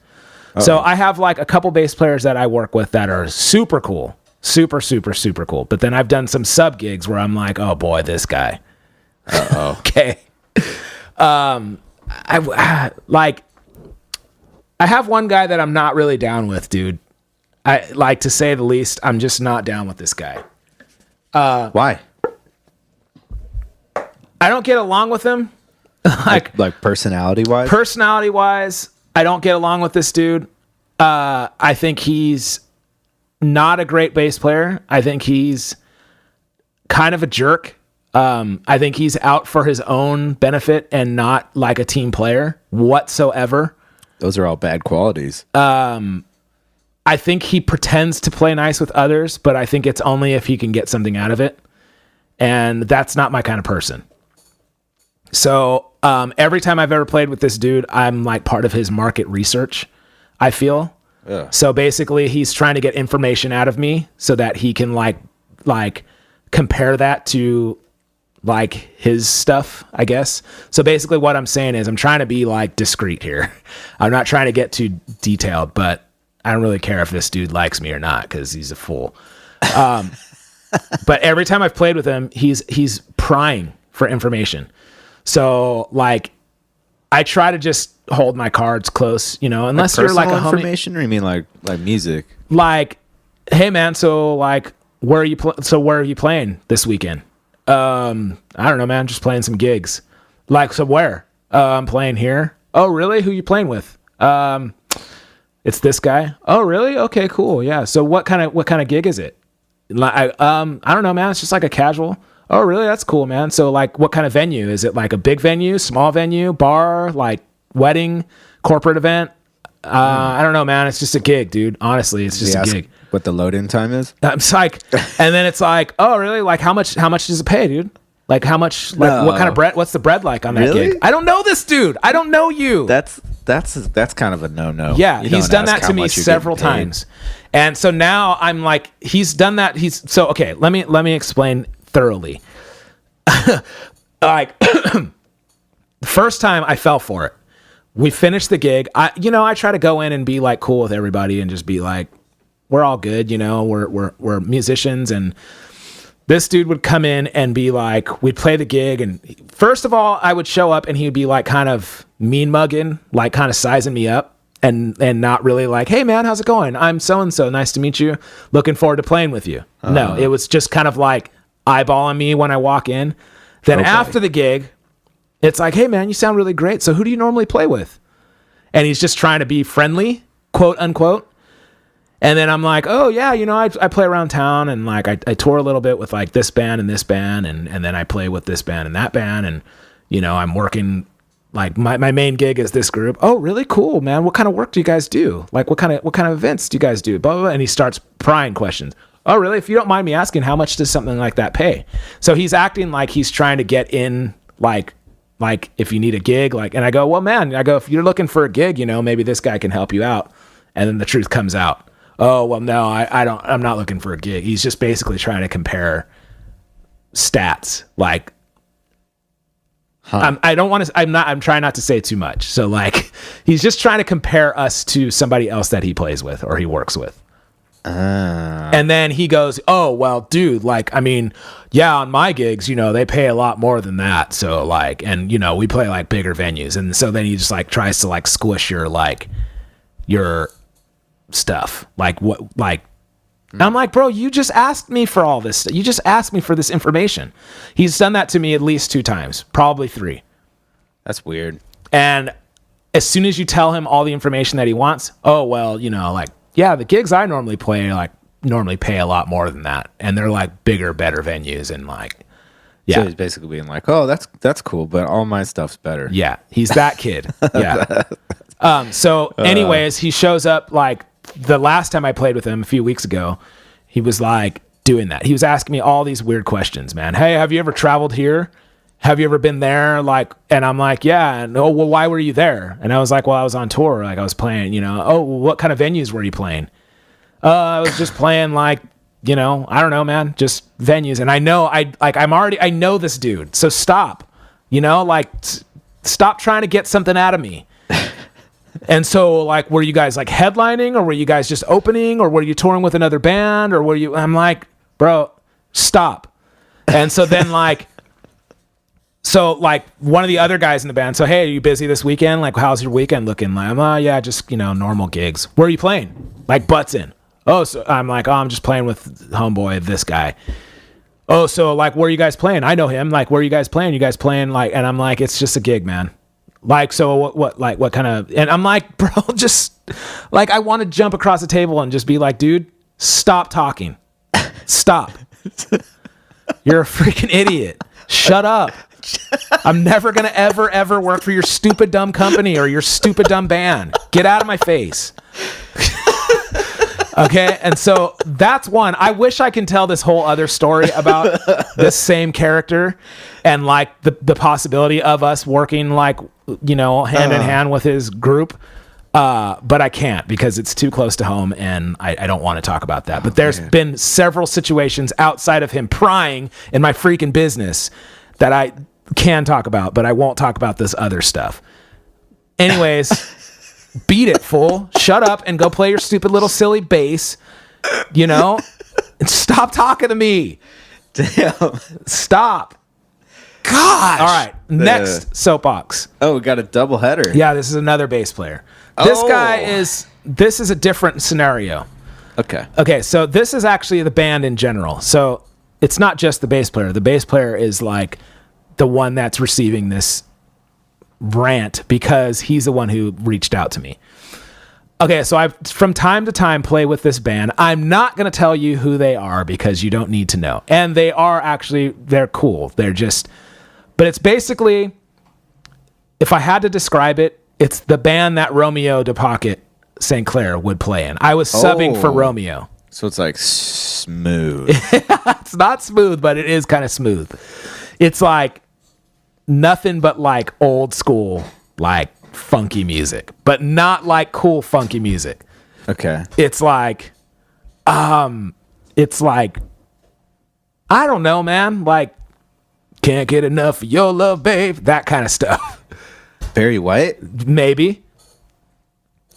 So I have like a couple bass players that I work with that are super cool. Super, super, super cool. But then I've done some sub gigs where I'm like, oh boy, this guy. Okay. I have one guy that I'm not really down with, dude. I like, to say the least, I'm just not down with this guy. Why? I don't get along with him. like personality-wise? Personality-wise, I don't get along with this dude. I think he's not a great bass player. I think he's kind of a jerk. I think he's out for his own benefit and not like a team player whatsoever. Those are all bad qualities. I think he pretends to play nice with others, but I think it's only if he can get something out of it. And that's not my kind of person. So every time I've ever played with this dude, I'm like part of his market research, I feel. Yeah. So basically he's trying to get information out of me so that he can like compare that to like his stuff, I guess. So basically what I'm saying is I'm trying to be like discreet here. I'm not trying to get too detailed, but I don't really care if this dude likes me or not because he's a fool. But every time I've played with him, he's prying for information. So like I try to just hold my cards close, you know, unless you're like a homie. Information, or you mean like music? Like, hey man, so like where are you playing this weekend? I don't know, man, just playing some gigs. Like, so where? I'm playing here. Oh, really? Who you playing with? It's this guy. Oh, really? Okay, cool. Yeah. So what kind of gig is it? Like, I don't know, man. It's just like a casual. Oh, really? That's cool, man. So like, what kind of venue? Is it like a big venue, small venue, bar, like wedding, corporate event? I don't know, man. It's just a gig, dude. Honestly, it's just a gig. What the load-in time is? I'm like, and then it's like, oh, really? Like, how much does it pay, dude? Like, how much? Like, what kind of bread? What's the bread like on that gig? I don't know this dude. I don't know you. That's kind of a no-no. Yeah, he's done that to me several times, and so now I'm like, he's done that. So okay. Let me explain thoroughly. Like, the first time I fell for it. We finished the gig. I try to go in and be like cool with everybody and just be like, we're all good, you know, we're musicians. And this dude would come in and be like, we'd play the gig. And first of all, I would show up and he'd be like kind of mean mugging, like kind of sizing me up and not really like, hey man, how's it going? I'm so-and-so. Nice to meet you. Looking forward to playing with you. No, it was just kind of like eyeballing me when I walk in. Then after the gig, it's like, hey man, you sound really great. So who do you normally play with? And he's just trying to be friendly, quote unquote. And then I'm like, oh yeah, you know, I play around town and like I tour a little bit with like this band and this band and then I play with this band and that band and you know, I'm working like my main gig is this group. Oh, really cool, man. What kind of work do you guys do? Like what kind of events do you guys do? Blah, blah, blah. And he starts prying questions. Oh, really? If you don't mind me asking, how much does something like that pay? So he's acting like he's trying to get in like like if you need a gig, like, and I go, well, man, I go, if you're looking for a gig, maybe this guy can help you out. And then the truth comes out. Oh, well, no, I'm not looking for a gig. He's just basically trying to compare stats. Like, I'm trying not to say too much. So like, he's just trying to compare us to somebody else that he plays with or he works with. And then he goes, oh, well, dude, like, I mean, yeah, on my gigs, they pay a lot more than that. So like, and we play like bigger venues. And so then he just like tries to like squish your stuff. Like what, like, I'm like, bro, you just asked me for all this. You just asked me for this information. He's done that to me at least 2 times, probably 3. That's weird. And as soon as you tell him all the information that he wants, oh, well, like, yeah, the gigs I normally play, like, normally pay a lot more than that. And they're like bigger, better venues. And like, yeah. So he's basically being like, oh, that's cool, but all my stuff's better. Yeah. He's that kid. Yeah. So anyways, he shows up like the last time I played with him a few weeks ago, he was like doing that. He was asking me all these weird questions, man. Hey, have you ever traveled here? Have you ever been there? Like, and I'm like, yeah. And, oh, well, why were you there? And I was like, well, I was on tour. Like I was playing, oh, well, what kind of venues were you playing? I was just playing like, I don't know, man, just venues. And I know I know this dude. So stop, stop trying to get something out of me. And so like, were you guys like headlining or were you guys just opening or were you touring with another band or were you, I'm like, bro, stop. And so then like, one of the other guys in the band, so, hey, are you busy this weekend? Like, how's your weekend looking? Like, yeah, just, normal gigs. Where are you playing? Like, butts in. Oh, so I'm like, oh, I'm just playing with homeboy, this guy. Oh, so like, where are you guys playing? I know him. Like, where are you guys playing? You guys playing like, and I'm like, it's just a gig, man. Like, so what kind of, and I'm like, bro, just like, I want to jump across the table and just be like, dude, stop talking. Stop. You're a freaking idiot. Shut up. I'm never going to ever work for your stupid dumb company or your stupid dumb band. Get out of my face. Okay. And so that's one. I wish I can tell this whole other story about this same character and like the possibility of us working like, hand in hand with his group. But I can't because it's too close to home and I don't want to talk about that. But there's been several situations outside of him prying in my freaking business that I can talk about, but I won't talk about this other stuff. Anyways, beat it, fool. Shut up and go play your stupid little silly bass, and stop talking to me. Damn. Stop. Gosh. All right. Next soapbox. Oh, we got a double header. Yeah, this is another bass player. This is a different scenario. Okay, so this is actually the band in general. So it's not just the bass player. The bass player is like the one that's receiving this rant because he's the one who reached out to me. Okay, so I from time to time play with this band. I'm not going to tell you who they are because you don't need to know. And they're cool. But it's basically, if I had to describe it, it's the band that Romeo DePocket St. Clair would play in. I was subbing for Romeo. So it's like smooth. It's not smooth, but it is kind of smooth. It's like nothing but like old school, like funky music, but not like cool funky music. Okay. It's like, I don't know, man. Like, can't get enough of your love, babe. That kind of stuff. Barry White? Maybe.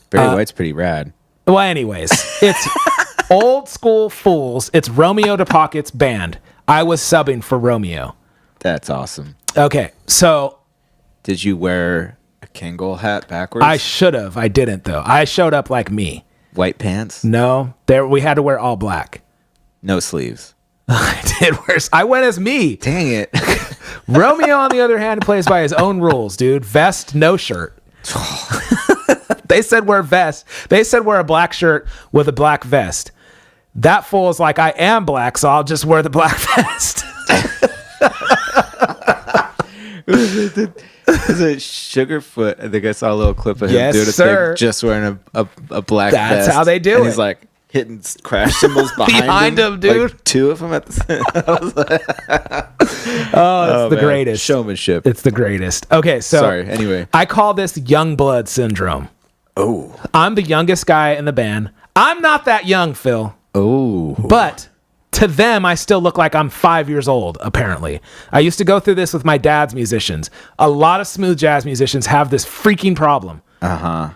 Barry White's pretty rad. Well, anyways, it's old school fools. It's Romeo DePocket's band. I was subbing for Romeo. That's awesome. Okay, so did you wear a Kangol hat backwards? I should have. I didn't though. I showed up like me. White pants? No, we had to wear all black. No sleeves. I went as me. Dang it. Romeo, on the other hand, plays by his own rules, dude. Vest, no shirt. They said wear vest. They said wear a black shirt with a black vest. That fool is like, I am black, so I'll just wear the black vest. Is it Sugarfoot? I think I saw a little clip of him yes, doing a sir. thing just wearing a black vest. That's how they do and it. He's like, hitting crash cymbals behind him, dude. Like 2 of them at the same. It's the greatest showmanship. It's the greatest. Okay, so Sorry. Anyway, I call this young blood syndrome. oh, I'm the youngest guy in the band. I'm not that young, Phil. oh, But to them, I still look like I'm 5 years old, apparently. I used to go through this with my dad's musicians. A lot of smooth jazz musicians have this freaking problem. I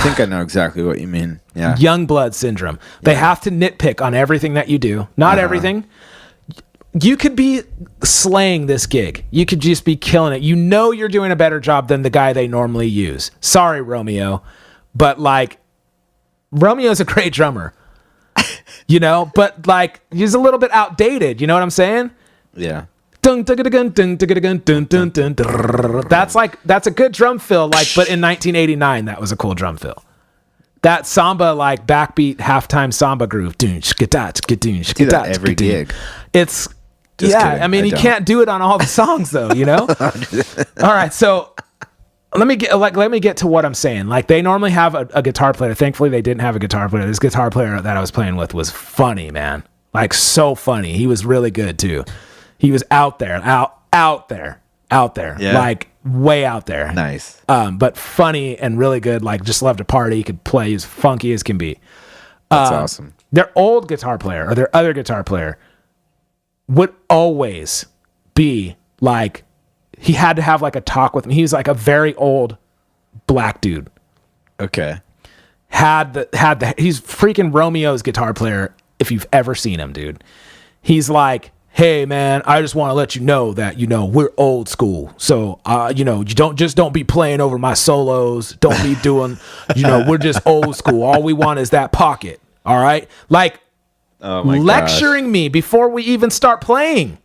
think I know exactly what you mean. Yeah. Young blood syndrome. They have to nitpick on everything that you do. Not everything. You could be slaying this gig. You could just be killing it. You know you're doing a better job than the guy they normally use. Sorry, Romeo. But like, Romeo's a great drummer. You know, but like, he's a little bit outdated. You know what I'm saying? Yeah. That's a good drum fill, like, but in 1989 that was a cool drum fill. That samba, like backbeat halftime samba groove. Do that every gig. It's Just kidding, I mean, you can't do it on all the songs though, you know? All right, so let me get to what I'm saying. Like, they normally have a guitar player. Thankfully they didn't have a guitar player. This guitar player that I was playing with was funny, man. Like, so funny. He was really good too. He was out there. Yeah. Like, way out there. Nice. But funny and really good. Like, just loved to party. He could play. He was funky as can be. That's awesome. Their old guitar player or their other guitar player would always be like, he had to have like a talk with me. He was like a very old black dude. Okay. He's freaking Romeo's guitar player. If you've ever seen him, dude, he's like, hey man, I just want to let you know that, you know, we're old school. So, you know, you don't be playing over my solos. Don't be doing, you know, we're just old school. All we want is that pocket. All right. Like, lecturing me before we even start playing.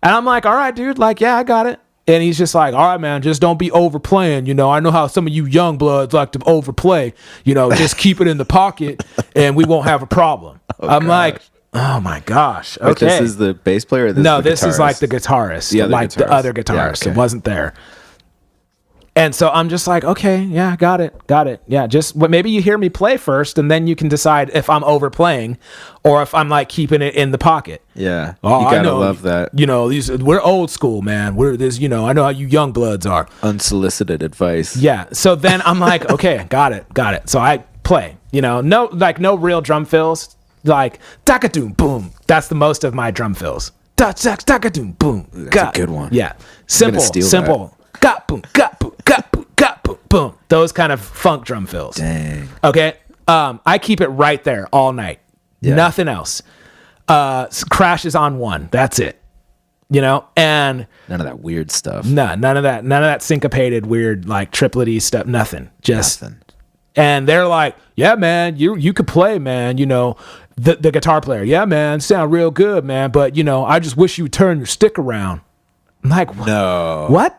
And I'm like, all right, dude, like, yeah, I got it. And he's just like, all right, man, just don't be overplaying. You know, I know how some of you young bloods like to overplay, you know, just keep it in the pocket and we won't have a problem. I'm like, oh my gosh. Okay. Wait, this is the bass player? Or this is like the guitarist. The other guitarist. Yeah, okay. It wasn't there. And so I'm just like, okay, yeah, got it. Yeah, just maybe you hear me play first, and then you can decide if I'm overplaying or if I'm like keeping it in the pocket. Yeah, oh, you gotta love that. You know, we're old school, man. We're this, you know, I know how you young bloods are. Unsolicited advice. Yeah. So then I'm like, okay, got it. So I play. You know, no real drum fills. Like taka-doom, boom. That's the most of my drum fills. Taka-doom, boom. That's a good one. Yeah, simple. Got boom, got boom, got boom, got boom, boom. Those kind of funk drum fills. Dang. Okay. I keep it right there all night. Yeah. Nothing else. Crashes on one. That's it. You know, and none of that weird stuff. No, none of that syncopated weird like triplety stuff. Nothing. Just nothing. And they're like, yeah, man, you could play, man. You know, the guitar player, yeah, man, sound real good, man. But you know, I just wish you would turn your stick around. I'm like, no. What?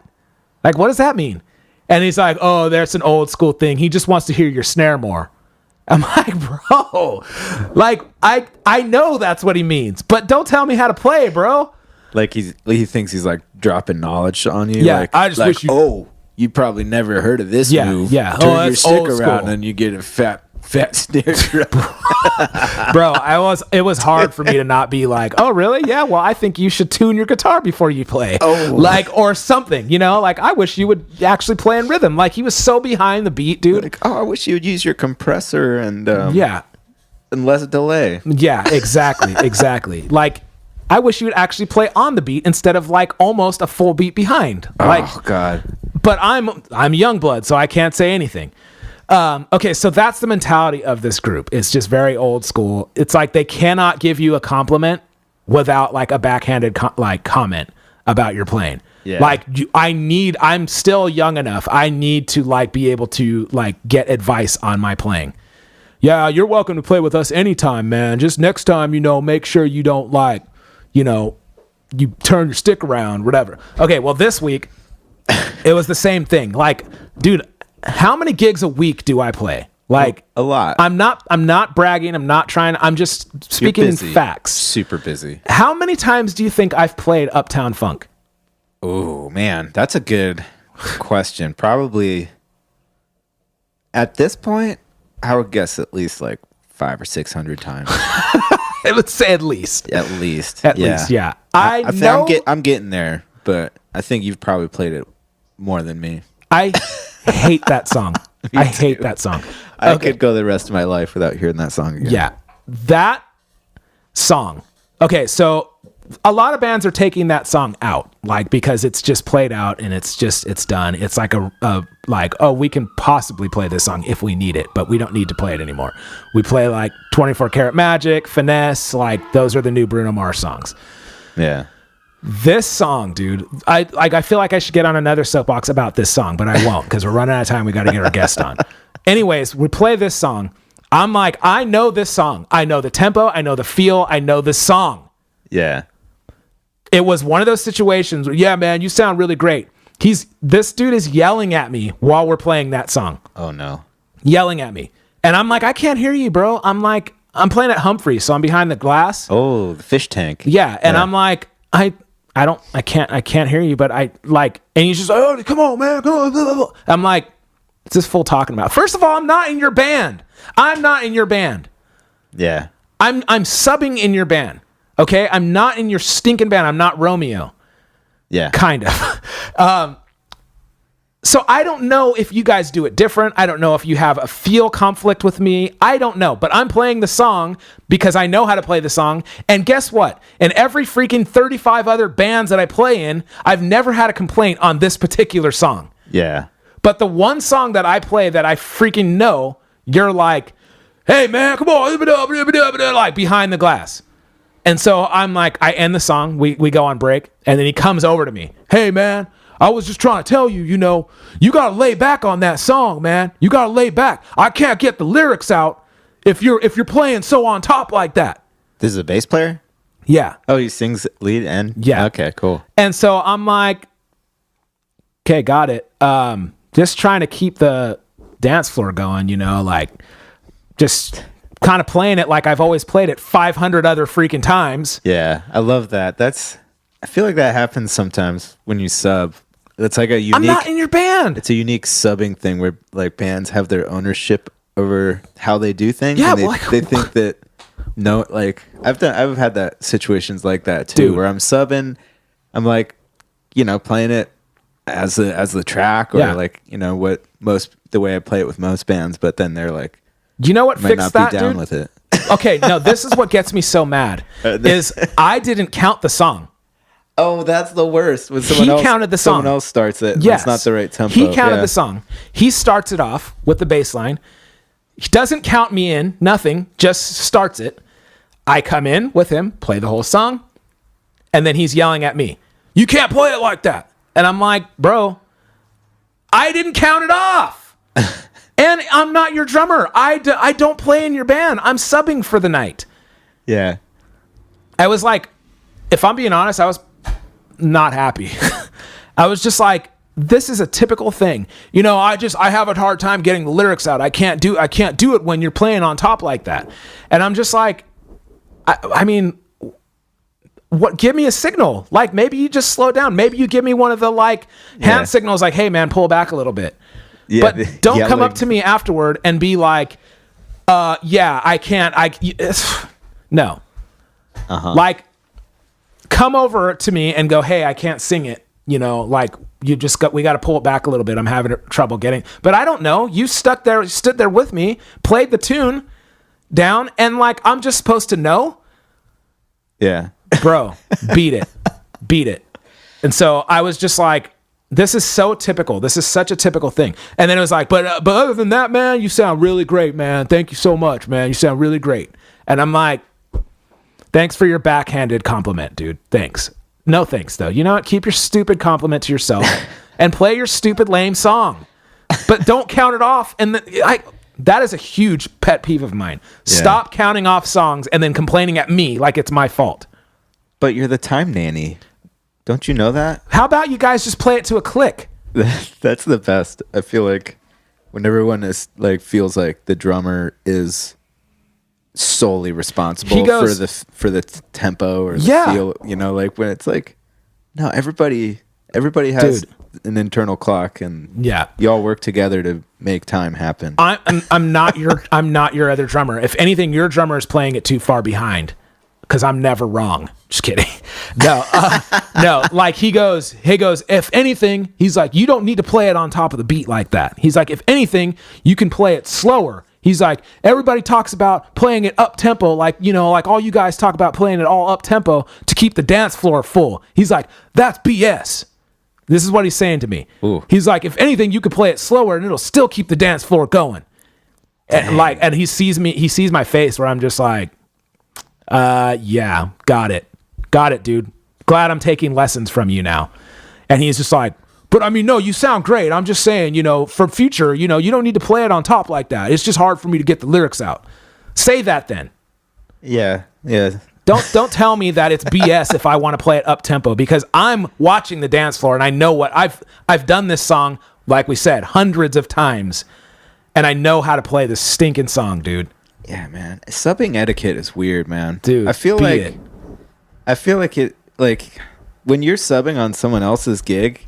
Like, what does that mean? And he's like, oh, that's an old school thing. He just wants to hear your snare more. I'm like, bro, like, I know that's what he means, but don't tell me how to play, bro. Like he thinks he's like dropping knowledge on you. Yeah, like, I just wish you. Oh, you probably never heard of this move. Yeah, turn your stick around and you get a fat snare drum. Bro, it was hard for me to not be like, oh really? Yeah, well, I think you should tune your guitar before you play. Oh, like, or something, you know, like, I wish you would actually play in rhythm. Like, he was so behind the beat, dude. Like, oh, I wish you would use your compressor and and less delay. Yeah, exactly. Like, I wish you would actually play on the beat instead of like almost a full beat behind. Like, oh God. But I'm young blood, so I can't say anything. Okay, so that's the mentality of this group. It's just very old school. It's like they cannot give you a compliment without like a backhanded comment about your playing. Yeah. Like, I'm still young enough. I need to like be able to like get advice on my playing. Yeah, you're welcome to play with us anytime, man. Just next time, you know, make sure you don't like, you know, you turn your stick around, whatever. Okay, well, this week it was the same thing. Like, dude, how many gigs a week do I play? Like, a lot. I'm not bragging. I'm not trying. I'm just speaking in facts. Super busy. How many times do you think I've played Uptown Funk? Oh man, that's a good question. Probably at this point, I would guess at least like 500 or 600 times. Let's say at least. At least. At least, yeah. I think know. I'm getting there, but I think you've probably played it more than me. I hate that song. I hate that song. I could go the rest of my life without hearing that song again. Yeah. That song. Okay, so a lot of bands are taking that song out, like, because it's just played out and it's done. It's like we can possibly play this song if we need it, but we don't need to play it anymore. We play like 24 Karat Magic, Finesse, like those are the new Bruno Mars songs. Yeah. This song, dude, I feel like I should get on another soapbox about this song, but I won't because we're running out of time. We got to get our guest on. Anyways, we play this song. I'm like, I know this song. I know the tempo. I know the feel. I know the song. Yeah. It was one of those situations where, yeah, man, you sound really great. This dude is yelling at me while we're playing that song. Oh, no. Yelling at me. And I'm like, I can't hear you, bro. I'm playing at Humphrey, so I'm behind the glass. Oh, the fish tank. Yeah. And I'm like, I can't hear you, but and he's just like, oh, come on, man. Come on, blah, blah, blah. I'm like, what's this fool talking about? First of all, I'm not in your band. I'm not in your band. Yeah. I'm subbing in your band. Okay? I'm not in your stinking band. I'm not Romeo. Yeah. Kind of. So I don't know if you guys do it different. I don't know if you have a feel conflict with me. I don't know. But I'm playing the song because I know how to play the song. And guess what? In every freaking 35 other bands that I play in, I've never had a complaint on this particular song. Yeah. But the one song that I play that I freaking know, you're like, hey, man, come on. Like behind the glass. And so I'm like, I end the song. We go on break. And then he comes over to me. Hey, man. I was just trying to tell you, you got to lay back on that song, man. You got to lay back. I can't get the lyrics out if you're playing so on top like that. This is a bass player? Yeah. Oh, he sings lead and? Yeah. Okay, cool. And so I'm like, okay, got it. Just trying to keep the dance floor going, like just kind of playing it like I've always played it 500 other freaking times. Yeah, I love that. I feel like that happens sometimes when you sub. It's like a unique. I'm not in your band. It's a unique subbing thing where like bands have their ownership over how they do things. Yeah, and they think that I've had that situations like that too, dude, where I'm subbing, I'm like, playing it as the track or the way I play it with most bands, but then they're like, you know what might fixed not be that, down dude? with it. Okay, no, this is what gets me so mad is I didn't count the song. Oh, that's the worst. When counted the song. Someone else starts it. Yes. It's not the right tempo. He counted the song. He starts it off with the bass line. He doesn't count me in, nothing, just starts it. I come in with him, play the whole song, and then he's yelling at me. You can't play it like that. And I'm like, bro, I didn't count it off. And I'm not your drummer. I don't play in your band. I'm subbing for the night. Yeah. I was like, if I'm being honest, I was not happy. I was just like, this is a typical thing. I have a hard time getting the lyrics out. I can't do it when you're playing on top like that. And I'm just like, I mean, what? Give me a signal. Like maybe you just slow down. Maybe you give me one of the hand signals like, hey man, pull back a little bit. Yeah, but don't come up to me afterward and be like, yeah, I can't. No. Like, come over to me and go, hey, I can't sing it. We got to pull it back a little bit. I'm having trouble getting, but I don't know. You stood there with me, played the tune down, and I'm just supposed to know. Yeah. Bro, beat it. And so I was just like, this is so typical. This is such a typical thing. And then it was like, but other than that, man, you sound really great, man. Thank you so much, man. You sound really great. And I'm like, thanks for your backhanded compliment, dude. Thanks. No thanks, though. You know what? Keep your stupid compliment to yourself and play your stupid lame song. But don't count it off. And that is a huge pet peeve of mine. Yeah. Stop counting off songs and then complaining at me like it's my fault. But you're the time nanny. Don't you know that? How about you guys just play it to a click? That's the best. I feel like when everyone is feels like the drummer is solely responsible for the tempo or the feel, when it's like, no, everybody has an internal clock, and Yeah. you all work together to make time happen. I'm not your other drummer. If anything, your drummer is playing it too far behind, because I'm never wrong. Just kidding. No, no. Like he goes. If anything, he's like, you don't need to play it on top of the beat like that. He's like, if anything, you can play it slower. He's like, everybody talks about playing it up tempo, like, you know, like all you guys talk about playing it all up tempo to keep the dance floor full. He's like, that's BS. This is what he's saying to me. Ooh. He's like, if anything, you could play it slower and it'll still keep the dance floor going. And he sees my face where I'm just like, yeah, got it, dude. Glad I'm taking lessons from you now. And he's just like, but I mean, no, you sound great. I'm just saying, you know, for future, you know, you don't need to play it on top like that. It's just hard for me to get the lyrics out. Say that then. Yeah. Don't tell me that it's BS if I want to play it up tempo, because I'm watching the dance floor and I know what I've done this song, like we said, hundreds of times, and I know how to play this stinking song, dude. Yeah, man. Subbing etiquette is weird, man. Dude, I feel like it, like when you're subbing on someone else's gig,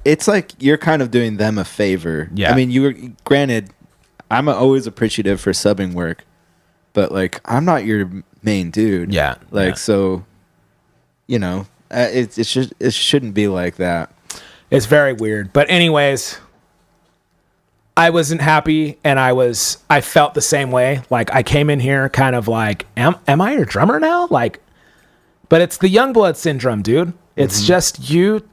it's like you're kind of doing them a favor. Yeah. I mean, granted, I'm always appreciative for subbing work, but like I'm not your main dude. Yeah. Like, yeah. so, you know, it shouldn't be like that. It's very weird. But anyways, I wasn't happy, and I felt the same way. Like I came in here kind of like, am I your drummer now? Like, but it's the Youngblood syndrome, dude. It's just you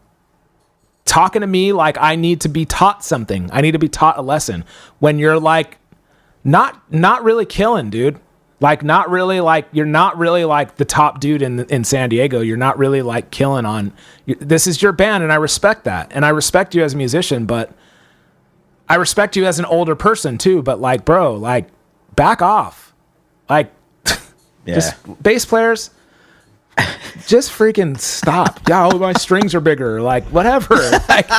talking to me like I need to be taught something. I need to be taught a lesson when you're like not really killing, dude. Like not really, like you're not really like the top dude in San Diego. You're not really like killing on. This is your band, and I respect that, and I respect you as a musician, but I respect you as an older person too. But like, bro, like back off. Like, just bass players. Just freaking stop. Yeah, oh, my strings are bigger. Like, whatever. Like,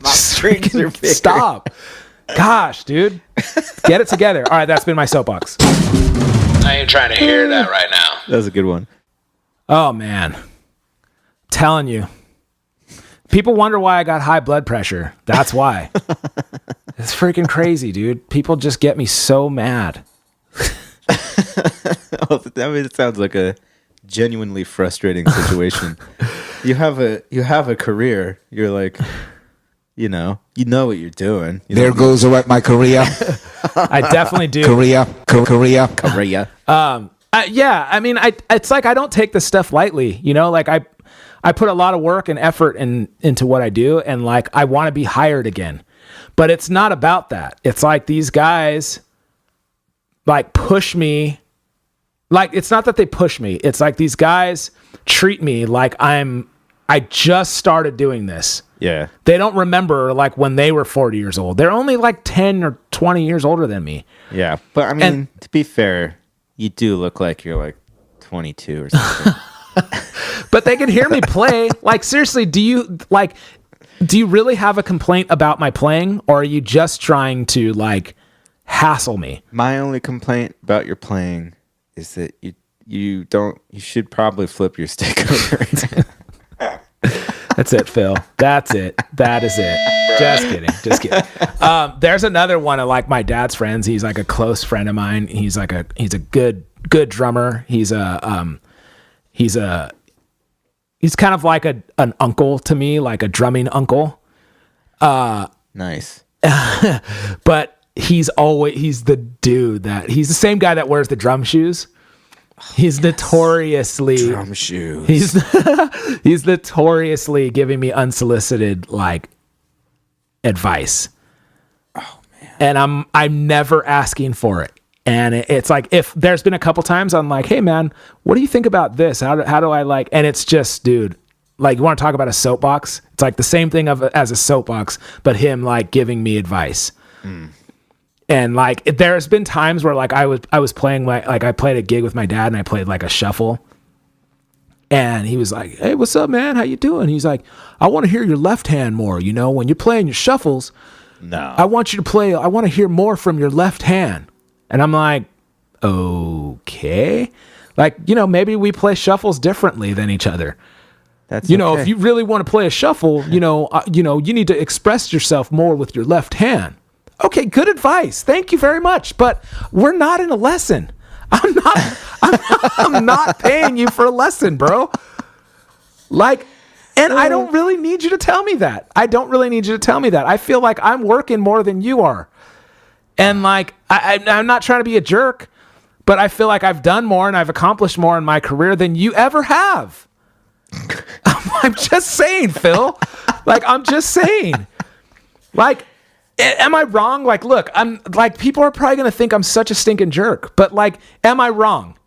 My strings are bigger. Stop. Gosh, dude. Get it together. All right, that's been my soapbox. I ain't trying to hear that right now. That was a good one. Oh, man. Telling you. People wonder why I got high blood pressure. That's why. It's freaking crazy, dude. People just get me so mad. I mean, it sounds like a genuinely frustrating situation. You have a career. You're like, you know what you're doing. There goes my career. I definitely do. Career. Yeah, I mean, it's like I don't take this stuff lightly. You know, like I put a lot of work and effort into what I do, and like I want to be hired again. But it's not about that. It's like these guys like push me. Like, it's not that they push me. It's like these guys treat me like I just started doing this. Yeah. They don't remember like when they were 40 years old. They're only like 10 or 20 years older than me. Yeah. But I mean, to be fair, you do look like you're like 22 or something. But they can hear me play. Like, seriously, do you really have a complaint about my playing, or are you just trying to like hassle me? My only complaint about your playing is that you should probably flip your stick over. That's it, Phil. That's it. That is it. Just kidding. There's another one of like my dad's friends. He's like a close friend of mine. He's a good drummer. He's kind of like an uncle to me, like a drumming uncle. Nice. But he's the dude he's the same guy that wears the drum shoes. He's notoriously drum shoes. He's notoriously giving me unsolicited like advice. Oh man. And I'm never asking for it. And it's like, if there's been a couple times I'm like, hey man, what do you think about this? How do I like, and it's just, dude, like, you want to talk about a soapbox? It's like the same thing as a soapbox, but him like giving me advice. And like, there's been times where like I was playing I played a gig with my dad and I played like a shuffle, and he was like, hey, what's up, man? How you doing? He's like, I want to hear your left hand more. You know, when you're playing your shuffles, I want to hear more from your left hand. And I'm like, okay, like, you know, maybe we play shuffles differently than each other. That's if you really want to play a shuffle, you need to express yourself more with your left hand. Okay, good advice. Thank you very much. But we're not in a lesson. I'm not paying you for a lesson, bro. And I don't really need you to tell me that. I feel like I'm working more than you are. And I'm not trying to be a jerk, but I feel like I've done more and I've accomplished more in my career than you ever have. I'm just saying, Phil. I'm just saying. Am I wrong? Look, I'm people are probably going to think I'm such a stinking jerk, but am I wrong?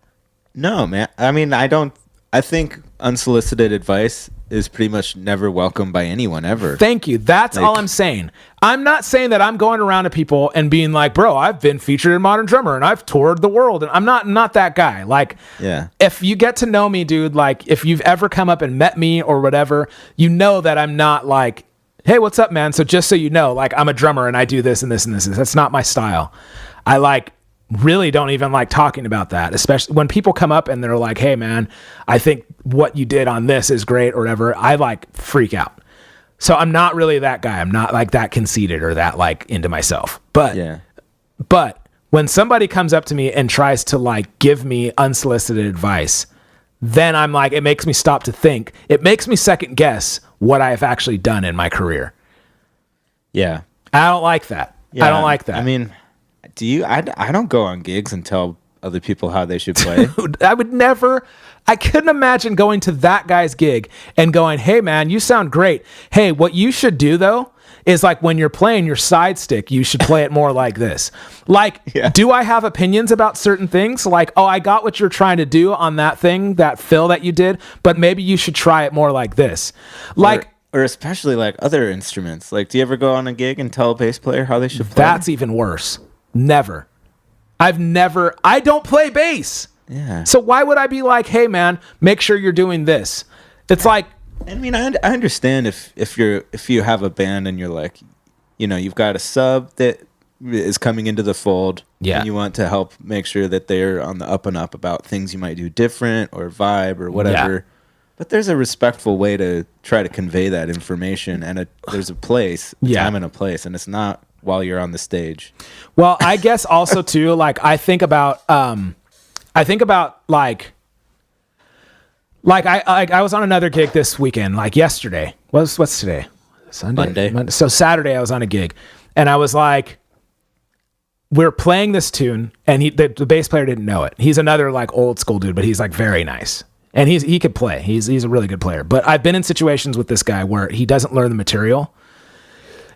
No, man. I mean, I think unsolicited advice is pretty much never welcome by anyone ever. Thank you. That's all I'm saying. I'm not saying that I'm going around to people and being like, bro, I've been featured in Modern Drummer and I've toured the world. And I'm not that guy. If you get to know me, dude, if you've ever come up and met me or whatever, you know that I'm not hey, what's up, man? So just so you know, I'm a drummer and I do this and this and this. That's not my style. I really don't even like talking about that, especially when people come up and they're like, hey, man, I think what you did on this is great or whatever. I freak out. So I'm not really that guy. I'm not that conceited or that into myself. But when somebody comes up to me and tries to give me unsolicited advice, then I'm it makes me stop to think. It makes me second guess what I have actually done in my career. Yeah. I don't like that. Yeah, I don't like that. I mean, do you? I don't go on gigs and tell other people how they should play. Dude, I couldn't imagine going to that guy's gig and going, hey, man, you sound great. Hey, what you should do, though, is when you're playing your side stick, you should play it more like this. Do I have opinions about certain things? I got what you're trying to do on that thing, that fill that you did, but maybe you should try it more like this. Or especially other instruments. Do you ever go on a gig and tell a bass player how they should play? That's even worse. Never. I don't play bass. Yeah. So why would I be hey, man, make sure you're doing this? It's I mean, I understand if you have a band and you're you've got a sub that is coming into the fold. Yeah. And you want to help make sure that they're on the up and up about things you might do different or vibe or whatever. Yeah. But there's a respectful way to try to convey that information, and there's a place, time and a place, and it's not while you're on the stage. Well, I guess also too, I think about I was on another gig this weekend, yesterday. What's today? Sunday. Monday. So Saturday I was on a gig, and I was we're playing this tune, and the bass player didn't know it. He's another old school dude, but he's very nice. And he could play. He's a really good player. But I've been in situations with this guy where he doesn't learn the material.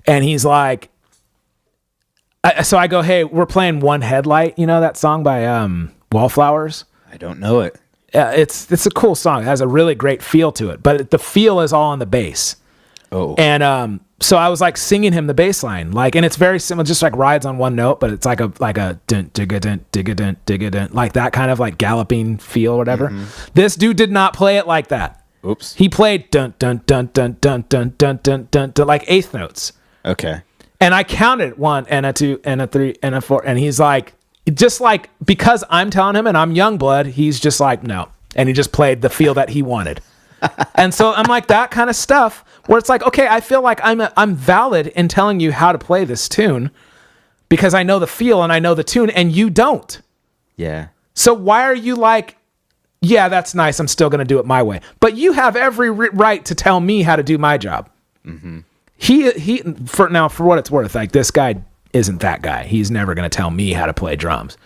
And he's so I go, hey, we're playing One Headlight. You know that song by Wallflowers? I don't know it. It's a cool song. It has a really great feel to it. But the feel is all on the bass. Oh. And so I was singing him the bass line, and it's very similar, just rides on one note, but it's like a dun, digga dun, digga dun, digga dun, that kind of galloping feel or whatever. Mm-hmm. This dude did not play it like that. Oops. He played dun dun dun dun dun dun dun dun dun, dun eighth notes. Okay. And I counted 1 and a 2 and a 3 and a 4, and he's because I'm telling him and I'm young blood, he's just no, and he just played the feel that he wanted. And so I'm that kind of stuff where it's okay, I feel I'm valid in telling you how to play this tune because I know the feel and I know the tune and you don't. Yeah. So why are you yeah, that's nice, I'm still going to do it my way. But you have every right to tell me how to do my job. Mm-hmm. For what it's worth, this guy isn't that guy. He's never going to tell me how to play drums.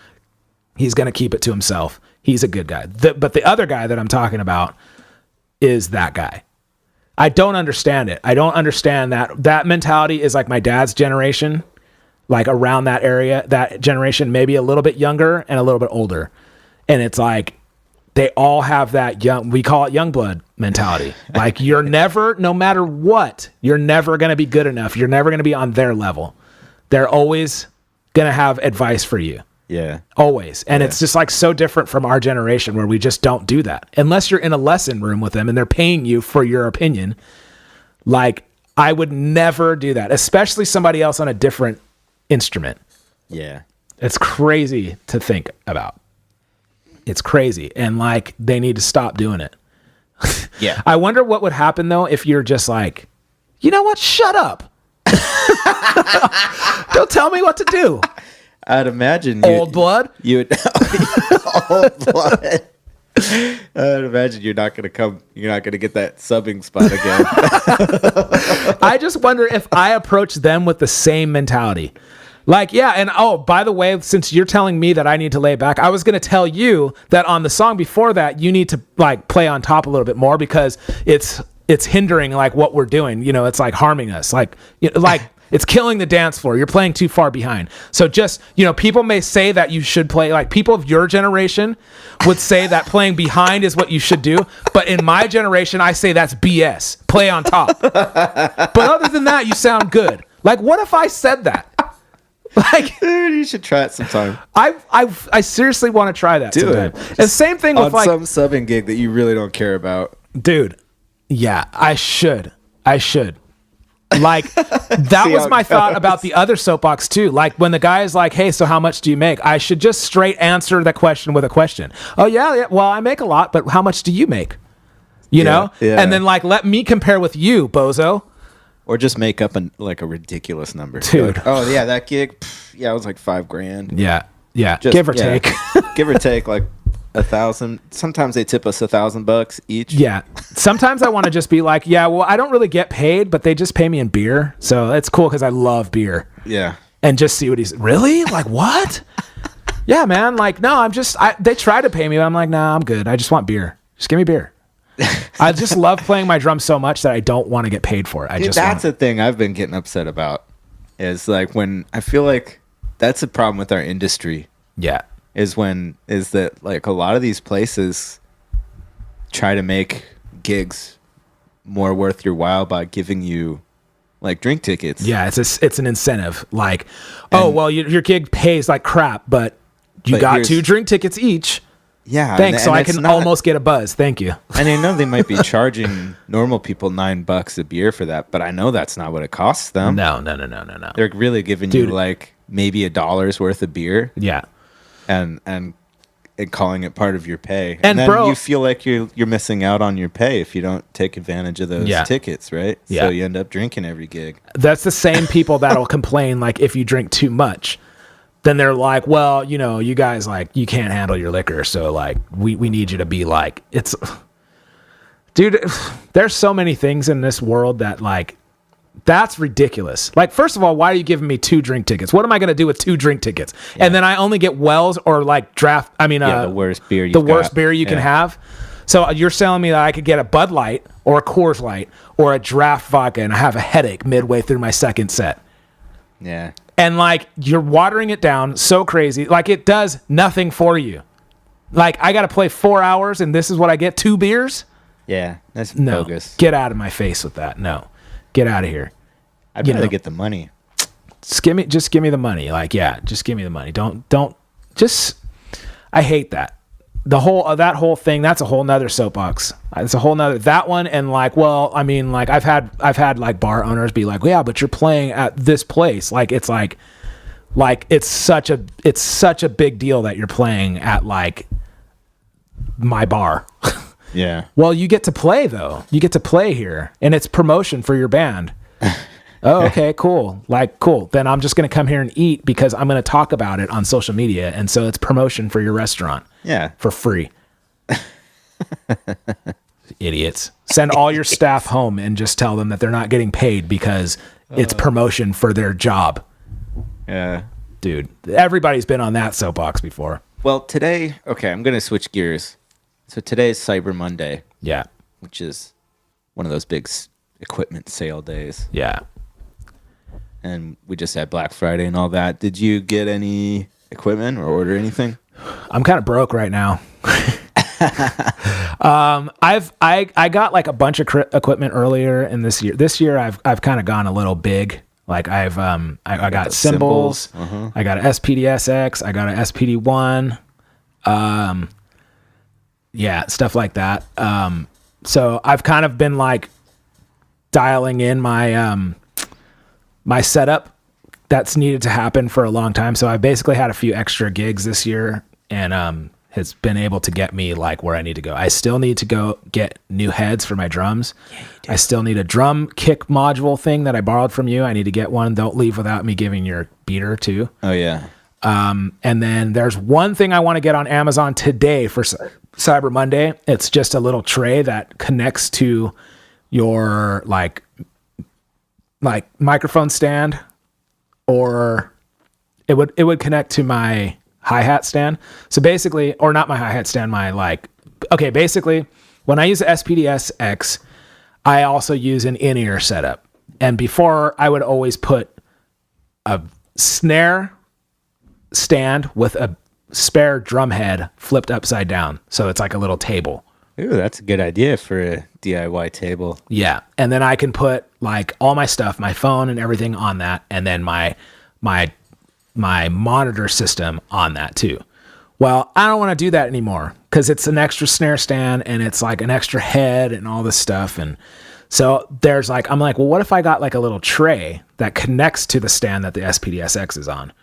He's going to keep it to himself. He's a good guy. But the other guy that I'm talking about is that guy. I don't understand it. I don't understand that mentality is my dad's generation, around that area, that generation, maybe a little bit younger and a little bit older. And it's they all have that we call it young blood mentality. You're never, no matter what, you're never going to be good enough. You're never going to be on their level. They're always going to have advice for you. Yeah. Always. And it's just so different from our generation where we just don't do that. Unless you're in a lesson room with them and they're paying you for your opinion. I would never do that, especially somebody else on a different instrument. Yeah. It's crazy to think about. It's crazy. And they need to stop doing it. Yeah. I wonder what would happen though if you're just like, you know what? Shut up. Don't tell me what to do. I'd imagine Old blood. You would old blood. I'd imagine you're not gonna get that subbing spot again. I just wonder if I approach them with the same mentality. Like, yeah, and oh, by the way, since you're telling me that I need to lay back, I was going to tell you that on the song before that, you need to like play on top a little bit more because it's hindering like what we're doing. You know, it's like harming us. Like it's killing the dance floor. You're playing too far behind. So just, you know, people may say that you should play, like people of your generation would say that playing behind is what you should do. But in my generation, I say that's BS. Play on top. But other than that, you sound good. Like, what if I said that? Like, dude, you should try it sometime. I seriously want to try that. Do sometime. it. And same thing with on like some subbing gig that you really don't care about. Dude, yeah, I should. Like that was my thought about the other soapbox too. Like when the guy is like, "Hey, so how much do you make?" I should just straight answer that question with a question. Oh yeah. Well, I make a lot, but how much do you make? You know? Yeah. And then like let me compare with you, bozo. Or just make up a ridiculous number. Dude. Like, oh yeah, that gig, it was like $5,000. Yeah. Just, give or take. Give or take like 1,000. Sometimes they tip us $1,000 each. Yeah. Sometimes I want to just be like, yeah, well, I don't really get paid, but they just pay me in beer. So it's cool because I love beer. Yeah. And just see what he's really like. What? Yeah, man. Like, no, they try to pay me, but I'm like, nah, I'm good. I just want beer. Just give me beer. I just love playing my drums so much that I don't want to get paid for it. That's the thing I've been getting upset about. Is like when I feel like that's a problem with our industry. Yeah. Is that like a lot of these places try to make gigs more worth your while by giving you like drink tickets. Yeah, it's an incentive. Like, your gig pays like crap, but you got 2 drink tickets each. Yeah. Thanks. So I can almost get a buzz. Thank you. And I know they might be charging normal people $9 a beer for that, but I know that's not what it costs them. No. They're really giving you like maybe $1 worth of beer. Yeah. And calling it part of your pay. And then bro, you feel like you're missing out on your pay if you don't take advantage of those tickets, right? Yeah. So you end up drinking every gig. That's the same people that'll complain like if you drink too much. Then they're like, well, you know, you guys like you can't handle your liquor, so like we need you to be like dude, there's so many things in this world that like that's ridiculous. Like, first of all, why are you giving me 2 drink tickets? What am I going to do with 2 drink tickets? Yeah. And then I only get Wells or like draft. I mean, the worst beer you can have. So you're telling me that I could get a Bud Light or a Coors Light or a draft vodka and I have a headache midway through my second set. Yeah. And like you're watering it down so crazy. Like it does nothing for you. Like I got to play 4 hours and this is what I get, 2 beers? Yeah, that's No, bogus. get out of my face with that. No. Get out of here. I'd rather get the money. Just give me the money. Like, yeah, just give me the money. Don't I hate that. That whole thing, that's a whole nother soapbox. It's a whole nother, that one. And like, well, I mean, like I've had like bar owners be like, well, yeah, but you're playing at this place. Like, it's like it's such a big deal that you're playing at like my bar. Yeah. Well, you get to play though. You get to play here and it's promotion for your band. Oh, okay, cool. Like, cool. Then I'm just going to come here and eat because I'm going to talk about it on social media. And so it's promotion for your restaurant. Yeah. For free. Idiots. Send all your staff home and just tell them that they're not getting paid because it's promotion for their job. Yeah. Dude, everybody's been on that soapbox before. Well, today, okay, I'm going to switch gears. So today is Cyber Monday. Yeah. Which is one of those big equipment sale days. Yeah. And we just had Black Friday and all that. Did you get any equipment or order anything? I'm kind of broke right now. I got like a bunch of equipment earlier in this year. This year I've kind of gone a little big. Like I got cymbals. Uh-huh. I got an SPDSX. I got an SPD1. Yeah, stuff like that. So I've kind of been like dialing in my my setup that's needed to happen for a long time. So I basically had a few extra gigs this year and has been able to get me like where I need to go. I still need to go get new heads for my drums. Yeah, you do. I still need a drum kick module thing that I borrowed from you. I need to get one. Don't leave without me giving your beater too. Oh yeah. And then there's one thing I want to get on Amazon today for Cyber Monday. It's just a little tray that connects to your like microphone stand, or it would connect to my hi-hat stand. So basically, or not my hi-hat stand, basically when I use the SPDS-X, I also use an in-ear setup. And before, I would always put a snare stand with a spare drum head flipped upside down. So it's like a little table. Ooh, that's a good idea for a DIY table. Yeah. And then I can put like all my stuff, my phone and everything on that. And then my monitor system on that too. Well, I don't want to do that anymore because it's an extra snare stand and it's like an extra head and all this stuff. And so I'm like, well, what if I got like a little tray that connects to the stand that the SPDS-X is on?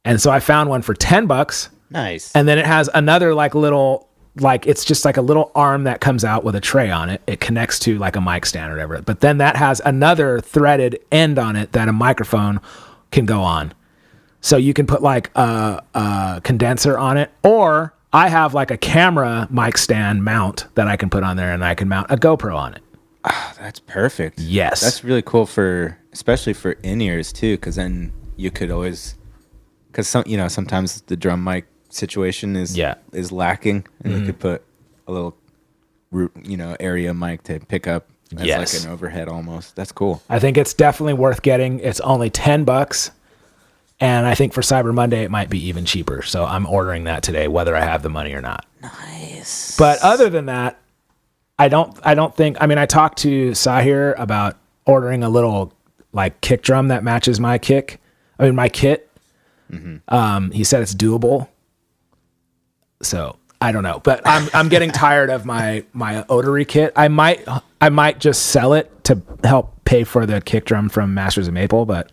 And so I found one for $10. Nice. And then it has another like little, like it's just like a little arm that comes out with a tray on it. It connects to like a mic stand or whatever. But then that has another threaded end on it that a microphone can go on. So you can put like a condenser on it, or I have like a camera mic stand mount that I can put on there, and I can mount a GoPro on it. Oh, that's perfect. Yes. That's really cool especially for in-ears too, because then you could always, because sometimes the drum mic situation is lacking, and you could put a little area mic to pick up as like an overhead almost. That's cool. I think it's definitely worth getting. It's only $10. And I think for Cyber Monday, it might be even cheaper. So I'm ordering that today, whether I have the money or not. Nice. But other than that, I talked to Sahir about ordering a little like kick drum that matches my kit. Mm-hmm. He said it's doable. So I don't know, but I'm getting tired of my Odery kit. I might just sell it to help pay for the kick drum from Masters of Maple, but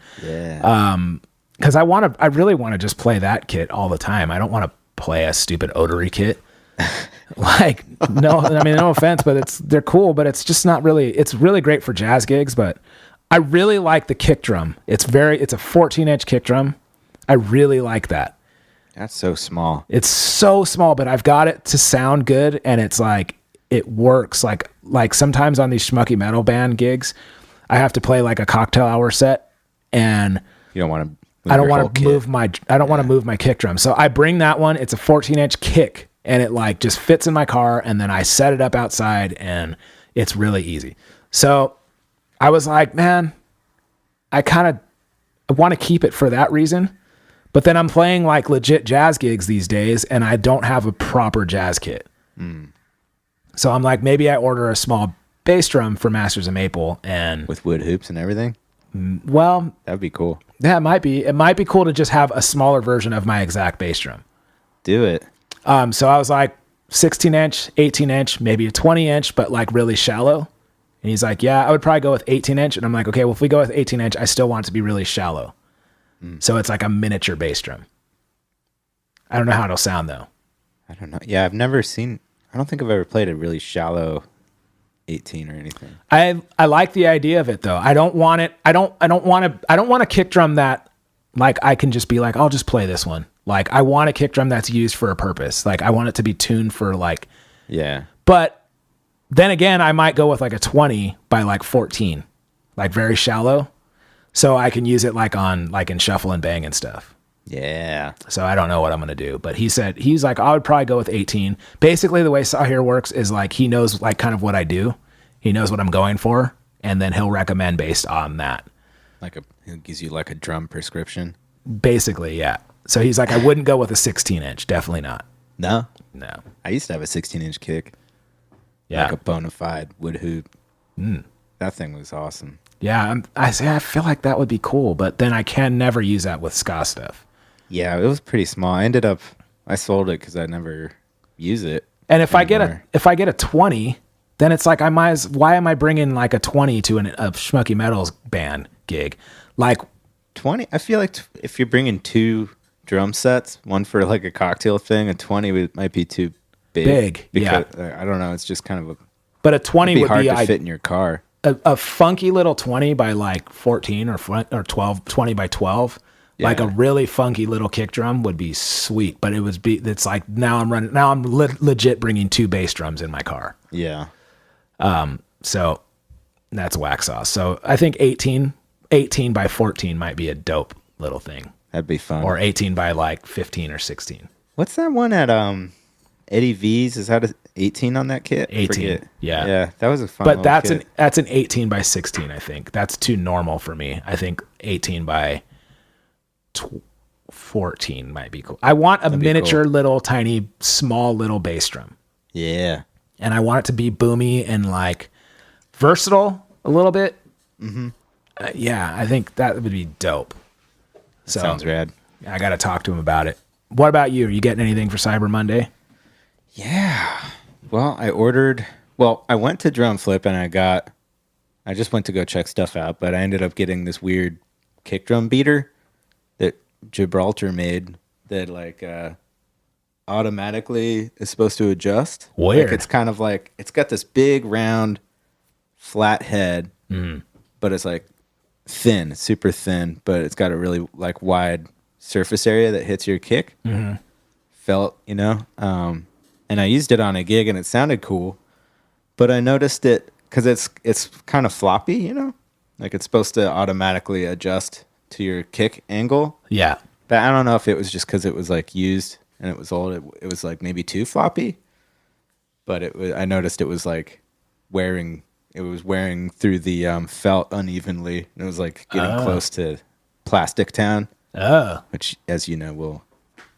because I really want to just play that kit all the time. I don't want to play a stupid Odery kit. Like, no offense, but they're cool, but it's just not really, it's really great for jazz gigs, but I really like the kick drum. It's a 14-inch kick drum. I really like that. That's so small. It's so small, but I've got it to sound good, and it's like, it works. Like sometimes on these schmucky metal band gigs, I have to play like a cocktail hour set, and you don't want to. I don't want to move my kick drum. So I bring that one. It's a 14-inch kick, and it like just fits in my car, and then I set it up outside, and it's really easy. So I was like, man, I want to keep it for that reason. But then I'm playing like legit jazz gigs these days, and I don't have a proper jazz kit. So I'm like, maybe I order a small bass drum for Masters of Maple, and with wood hoops and everything. Well, that'd be cool. Yeah, it might be. It might be cool to just have a smaller version of my exact bass drum. Do it. So I was like 16-inch, 18-inch, maybe a 20-inch, but like really shallow. And he's like, yeah, I would probably go with 18-inch. And I'm like, okay, well, if we go with 18-inch, I still want it to be really shallow. So it's like a miniature bass drum. I don't know how it'll sound though. I don't know. Yeah, I don't think I've ever played a really shallow 18 or anything. I like the idea of it though. I don't want a kick drum that like I can just be like, I'll just play this one. Like I want a kick drum that's used for a purpose. Like I want it to be tuned for like, yeah. But then again, I might go with like a 20 by like 14, like very shallow. So I can use it like in shuffle and bang and stuff. Yeah. So I don't know what I'm going to do, but he's like, I would probably go with 18. Basically the way Sahir works is like, he knows like kind of what I do. He knows what I'm going for. And then he'll recommend based on that. He gives you like a drum prescription. Basically. Yeah. So he's like, I wouldn't go with a 16-inch. Definitely not. No. I used to have a 16-inch kick. Yeah. Like a bona fide wood hoop. That thing was awesome. Yeah. I feel like that would be cool, but then I can never use that with ska stuff. Yeah, it was pretty small. I sold it because I never use it. And if anymore. I get a 20, then it's like why am I bringing like a 20 to a schmucky metals band gig? Like 20, I feel like if you're bringing two drum sets. One for like a cocktail thing. A 20 might be too big. Yeah. I don't know. It's just kind of but a 20 be would hard be to fit in your car. A funky little 20 by like 14 or 12, 20 by 12. Like a really funky little kick drum would be sweet, but it's like now I'm legit bringing 2 bass drums in my car. Yeah. So that's whack sauce. So I think 18 by 14 might be a dope little thing. That'd be fun. Or 18 by like 15 or 16. What's that one at Eddie V's? Is that 18 on that kit? 18. Forget. Yeah. Yeah, that was a fun But kit. that's an 18 by 16, I think. That's too normal for me. I think 18 by 14 might be cool. I want a miniature little tiny small little bass drum. Yeah. And I want it to be boomy and like versatile a little bit. Mm-hmm. Yeah, I think that would be dope. So Sounds rad. I got to talk to him about it. What about you? Are you getting anything for Cyber Monday? Yeah. Well, I went to Drum Flip and I just went to go check stuff out, but I ended up getting this weird kick drum beater that Gibraltar made that like automatically is supposed to adjust. Weird. Like it's kind of like, it's got this big round flat head, but it's like thin, super thin, but it's got a really like wide surface area that hits your kick. Felt, and I used it on a gig and it sounded cool, but I noticed it because it's kind of floppy, like it's supposed to automatically adjust to your kick angle. Yeah. But I don't know if it was just because it was like used and it was old. It was like maybe too floppy, but I noticed it was like wearing through the felt unevenly. And it was like getting close to Plastic Town, which, as you know, will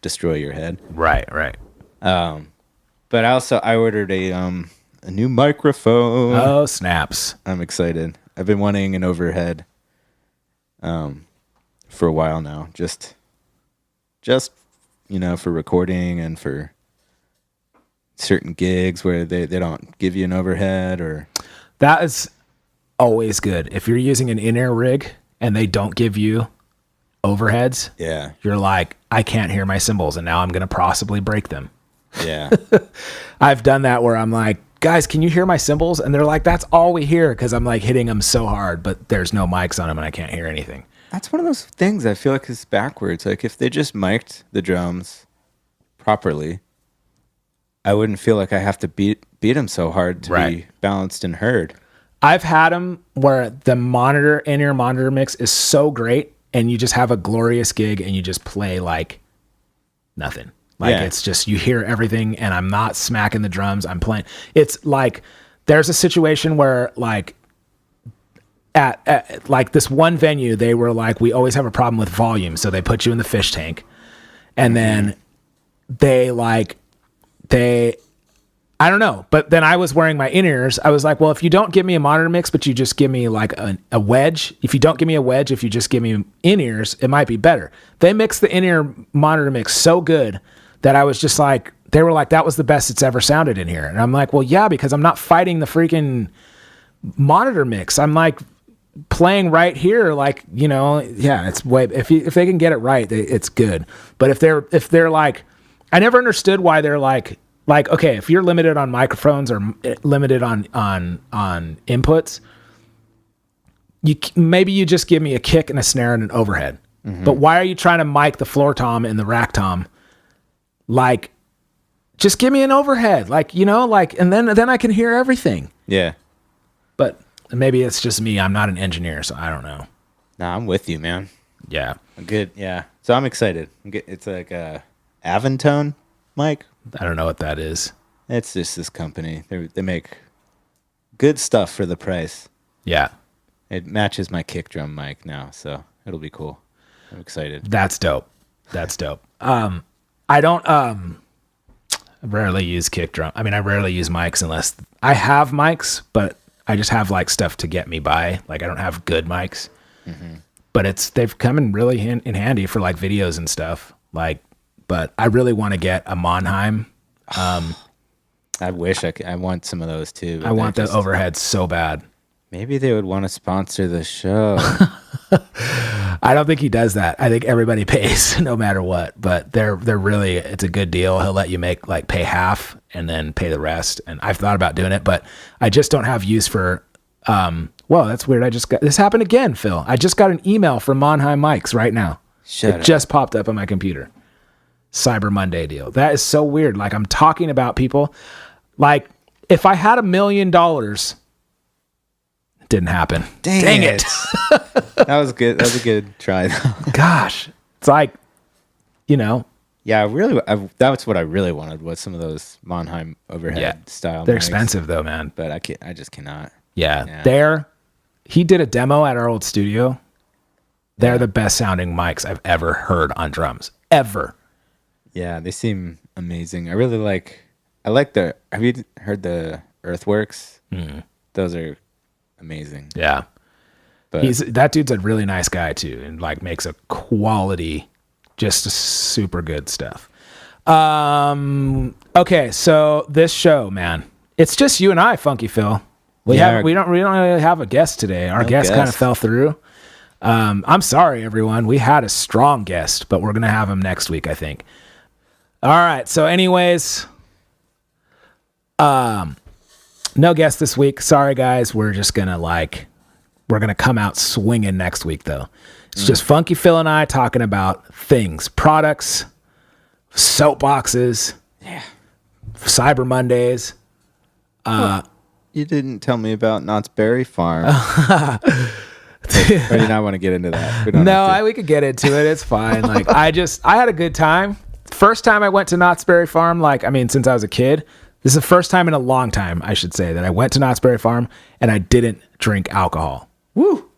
destroy your head. Right. But I ordered a new microphone. Oh, snaps. I'm excited. I've been wanting an overhead for a while now. Just for recording and for certain gigs where they don't give you an overhead or... That is always good. If you're using an in-ear rig and they don't give you overheads, you're like, I can't hear my cymbals and now I'm going to possibly break them. Yeah. I've done that where I'm like, guys, can you hear my cymbals? And they're like, that's all we hear because I'm like hitting them so hard, but there's no mics on them and I can't hear anything. That's one of those things I feel like is backwards. Like if they just mic'd the drums properly, I wouldn't feel like I have to beat them so hard to be balanced and heard. I've had them where the in-ear monitor mix is so great and you just have a glorious gig and you just play like nothing. Like it's just, you hear everything and I'm not smacking the drums. I'm playing. It's like, there's a situation where like at like this one venue, they were like, we always have a problem with volume. So they put you in the fish tank and then I don't know. But then I was wearing my in-ears. I was like, well, if you don't give me a monitor mix, but you just give me like a wedge, if you don't give me a wedge, if you just give me in-ears, it might be better. They mixed the in-ear monitor mix so good that I was just like, they were like, that was the best it's ever sounded in here. And I'm like, well, yeah, because I'm not fighting the freaking monitor mix. I'm like playing right here. Like, it's way, if they can get it right, it's good. But if they're like, I never understood why they're like, okay, if you're limited on microphones or limited on inputs, maybe you just give me a kick and a snare and an overhead. But why are you trying to mic the floor tom and the rack tom? Like, just give me an overhead, and then I can hear everything. Yeah. But maybe it's just me. I'm not an engineer, so I don't know. Nah, I'm with you, man. Yeah. Good. Yeah. So I'm excited. It's like a Aventone mic. I don't know what that is. It's just this company. They make good stuff for the price. Yeah. It matches my kick drum mic now, so it'll be cool. I'm excited. That's dope. I don't rarely use kick drum. I mean, I rarely use mics unless I have mics, but I just have like stuff to get me by. Like I don't have good mics, but they've come in really in handy for like videos and stuff. Like, but I really want to get a Monheim. I wish I want some of those too. I want the overhead so bad. Maybe they would want to sponsor the show. I don't think he does that. I think everybody pays no matter what, but they're really, it's a good deal. He'll let you pay half and then pay the rest. And I've thought about doing it, but I just don't have use for, well, that's weird. This happened again, Phil. I just got an email from Monheim Mics right now. It just popped up on my computer. Cyber Monday deal. That is so weird. Like, I'm talking about people. Like, if I had $1 million, it didn't happen. Dang it. That was good. That was a good try, though. Gosh. It's like, Yeah, that's what I really wanted, was some of those Monheim overhead style. They're mics. Expensive, though, man. But I just cannot. Yeah. He did a demo at our old studio. They're the best sounding mics I've ever heard on drums. Ever. Yeah, they seem amazing. I like have you heard the Earthworks? Those are amazing. Yeah. But That dude's a really nice guy too, and like makes a quality, just super good stuff. Okay, so this show, man, it's just you and I, Funky Phil. We don't really have a guest today. Our guest kind of fell through. I'm sorry, everyone. We had a strong guest, but we're gonna have him next week, I think. All right. So, anyways, no guest this week. Sorry, guys. We're just gonna we're gonna come out swinging next week, though. It's just Funky Phil and I talking about things, products, soapboxes, Cyber Mondays. you didn't tell me about Knott's Berry Farm. Or do you not want to get into that? We could get into it. It's fine. I had a good time. First time I went to Knott's Berry Farm, since I was a kid. This is the first time in a long time, I should say, that I went to Knott's Berry Farm and I didn't drink alcohol. Woo!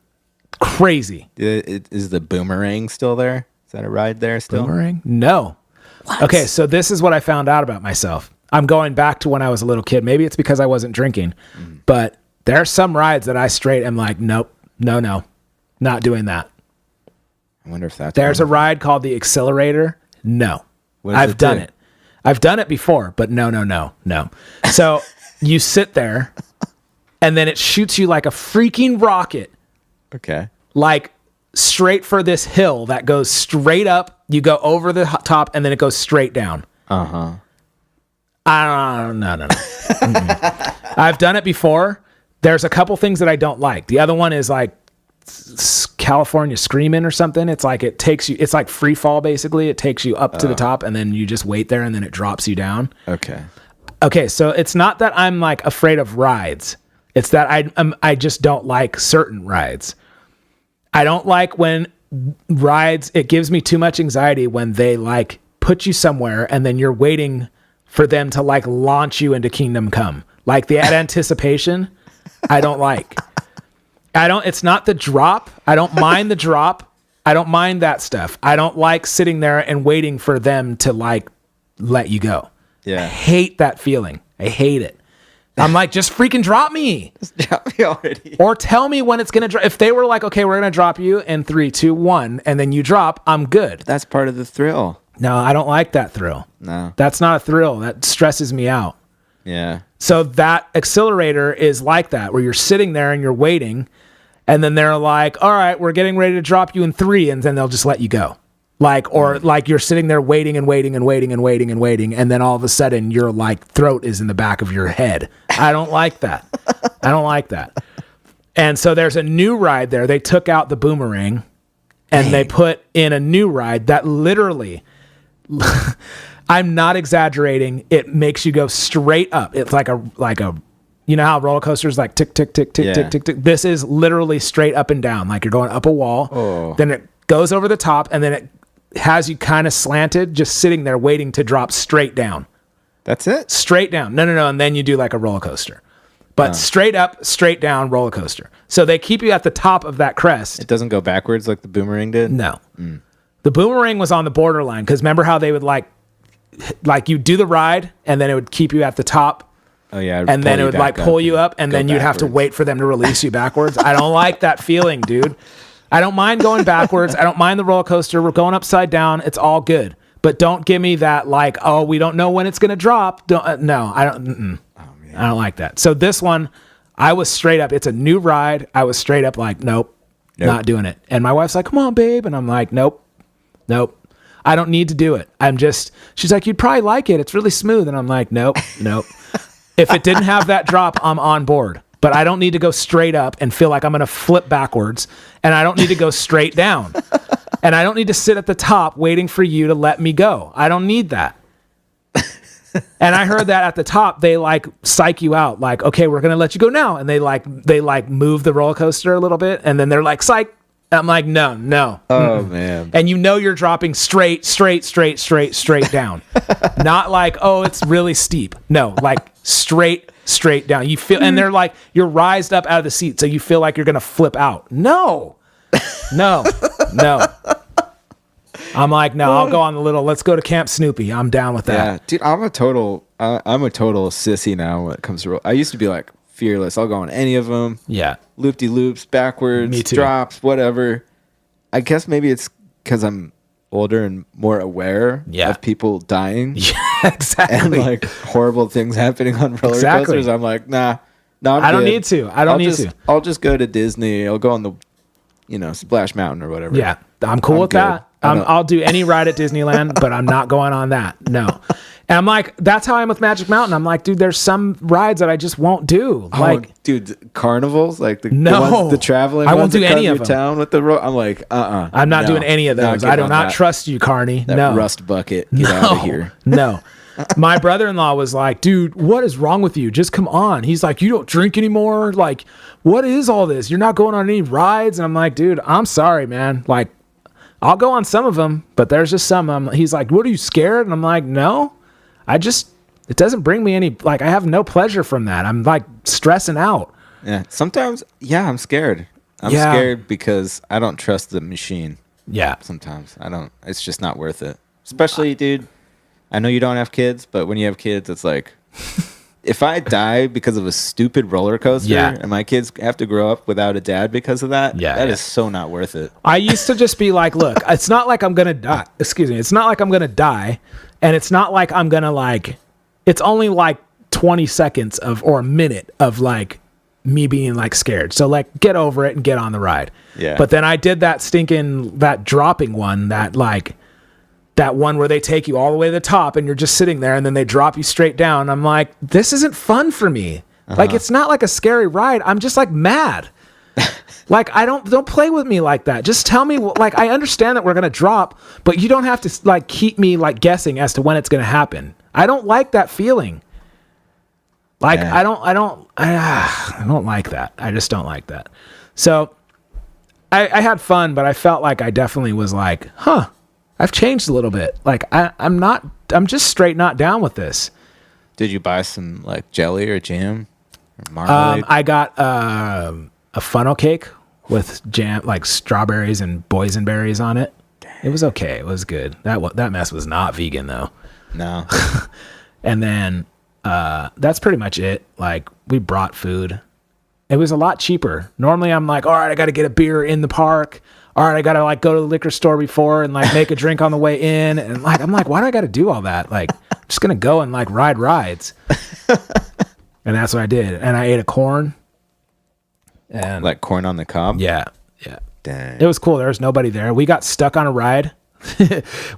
Crazy. Is the Boomerang still there? Is that a ride there still? Boomerang? No. What? Okay, so this is what I found out about myself. I'm going back to when I was a little kid. Maybe it's because I wasn't drinking, but there are some rides that I straight am like, nope, no, not doing that. I wonder if that's... There's a ride called the Accelerator. No. I've done it. I've done it before, but no. So you sit there and then it shoots you like a freaking rocket. Okay. Like straight for this hill that goes straight up. You go over the top and then it goes straight down. Uh-huh. No. I've done it before. There's a couple things that I don't like. The other one is like California Screaming or something. It's like it takes you, it's like free fall basically. It takes you up to the top and then you just wait there and then it drops you down. Okay, so it's not that I'm like afraid of rides. It's that I just don't like certain rides. I don't like when rides, it gives me too much anxiety when they like put you somewhere and then you're waiting for them to like launch you into Kingdom Come. Like that anticipation, I don't like. It's not the drop. I don't mind the drop. I don't mind that stuff. I don't like sitting there and waiting for them to like let you go. Yeah. I hate that feeling. I hate it. I'm like, just freaking drop me. Just drop me already. Or tell me when it's going to drop. If they were like, okay, we're going to drop you in 3, 2, 1, and then you drop, I'm good. That's part of the thrill. No, I don't like that thrill. No. That's not a thrill. That stresses me out. Yeah. So that Accelerator is like that, where you're sitting there and you're waiting, and then they're like, all right, we're getting ready to drop you in 3, and then they'll just let you go. Like you're sitting there waiting, and then all of a sudden your like throat is in the back of your head. I don't like that. I don't like that. And so there's a new ride there. They took out the Boomerang and they put in a new ride that literally, I'm not exaggerating, it makes you go straight up. It's like a you know how roller coasters like tick, tick, tick, tick, tick, tick, tick. This is literally straight up and down. Like you're going up a wall. Then it goes over the top and then it has you kind of slanted, just sitting there waiting to drop straight down. That's it? Straight down. No. And then you do like a roller coaster. But straight up, straight down roller coaster. So they keep you at the top of that crest. It doesn't go backwards like the Boomerang did? No. The Boomerang was on the borderline because remember how they would like you do the ride and then it would keep you at the top. Oh, yeah. And then it would like pull you up and then you'd have to wait for them to release you backwards. I don't like that feeling, dude. I don't mind going backwards. I don't mind the roller coaster. We're going upside down. It's all good. But don't give me that like, oh, we don't know when it's going to drop. No, I don't. I don't like that. So this one, I was straight up. It's a new ride. I was straight up like, nope, Not doing it. And my wife's like, come on, babe. And I'm like, nope. I don't need to do it. She's like, you'd probably like it. It's really smooth. And I'm like, nope. If it didn't have that drop, I'm on board. But I don't need to go straight up and feel like I'm going to flip backwards. And I don't need to go straight down. And I don't need to sit at the top waiting for you to let me go. I don't need that. And I heard that at the top, they like psych you out. Like, okay, we're going to let you go now. And they move the roller coaster a little bit. And then they're like, psych. And I'm like, no. Oh, man. And you're dropping straight down. Not like, oh, it's really steep. No, like straight down. You feel, and they're like, you're rised up out of the seat. So you feel like you're going to flip out. No. I'm like, no, I'll go on the let's go to Camp Snoopy. I'm down with that. Yeah, dude, I'm a total sissy now when it comes to I used to be like fearless. I'll go on any of them. Yeah. Loop-de-loops, backwards, Me too. drops, whatever. I guess maybe it's because I'm older and more aware of people dying. Yeah, exactly. And like horrible things happening on roller coasters. I'm like, nah, I don't need to. I'll just go to Disney. I'll go on the, Splash Mountain or whatever. Yeah, I'm cool with that. I'll do any ride at Disneyland, but I'm not going on that. No. And I'm like, that's how I am with Magic Mountain. I'm like, dude, there's some rides that I just won't do. Dude, carnivals, like the traveling. I won't do any of them. Town with the I'm like, I'm not doing any of those. I do not trust you, Carney. That rust bucket. Get out of here. No. My brother-in-law was like, dude, what is wrong with you? Just come on. He's like, you don't drink anymore. Like, what is all this? You're not going on any rides. And I'm like, dude, I'm sorry, man. Like, I'll go on some of them, but there's just some. He's like, what, are you scared? And I'm like, no, it doesn't bring me any, like, I have no pleasure from that. I'm like stressing out. Yeah. Sometimes, I'm scared. I'm scared because I don't trust the machine. Yeah. Sometimes it's just not worth it. Especially, dude, I know you don't have kids, but when you have kids, it's like, if I die because of a stupid roller coaster and my kids have to grow up without a dad because of that, that is so not worth it. I used to just be like, look, it's not like I'm going to die. Excuse me. It's not like I'm going to die. And it's not like I'm going to it's only like 20 seconds or a minute of like me being like scared. So like get over it and get on the ride. Yeah. But then I did that dropping one, that one where they take you all the way to the top and you're just sitting there and then they drop you straight down. I'm like, this isn't fun for me. Like, it's not like a scary ride. I'm just like mad. Like, don't play with me like that. Just tell me, like, I understand that we're going to drop, but you don't have to like keep me like guessing as to when it's going to happen. I don't like that feeling. Like, I don't like that. I just don't like that. So I had fun, but I felt like I definitely was like, I've changed a little bit. Like I'm just straight not down with this. Did you buy some like jelly or jam or marmalade? I got a funnel cake with jam, like strawberries and boysenberries on it. Dang. It was okay. It was good. That mess was not vegan though. No. And then that's pretty much it. Like we brought food. It was a lot cheaper. Normally I'm like, all right, I got to get a beer in the park. All right, I got to like go to the liquor store before and like make a drink on the way in. And like, I'm like, why do I got to do all that? Like, I'm just going to go and like ride rides. And that's what I did. And I ate a corn. And like corn on the cob? Yeah. Yeah. Dang. It was cool. There was nobody there. We got stuck on a ride.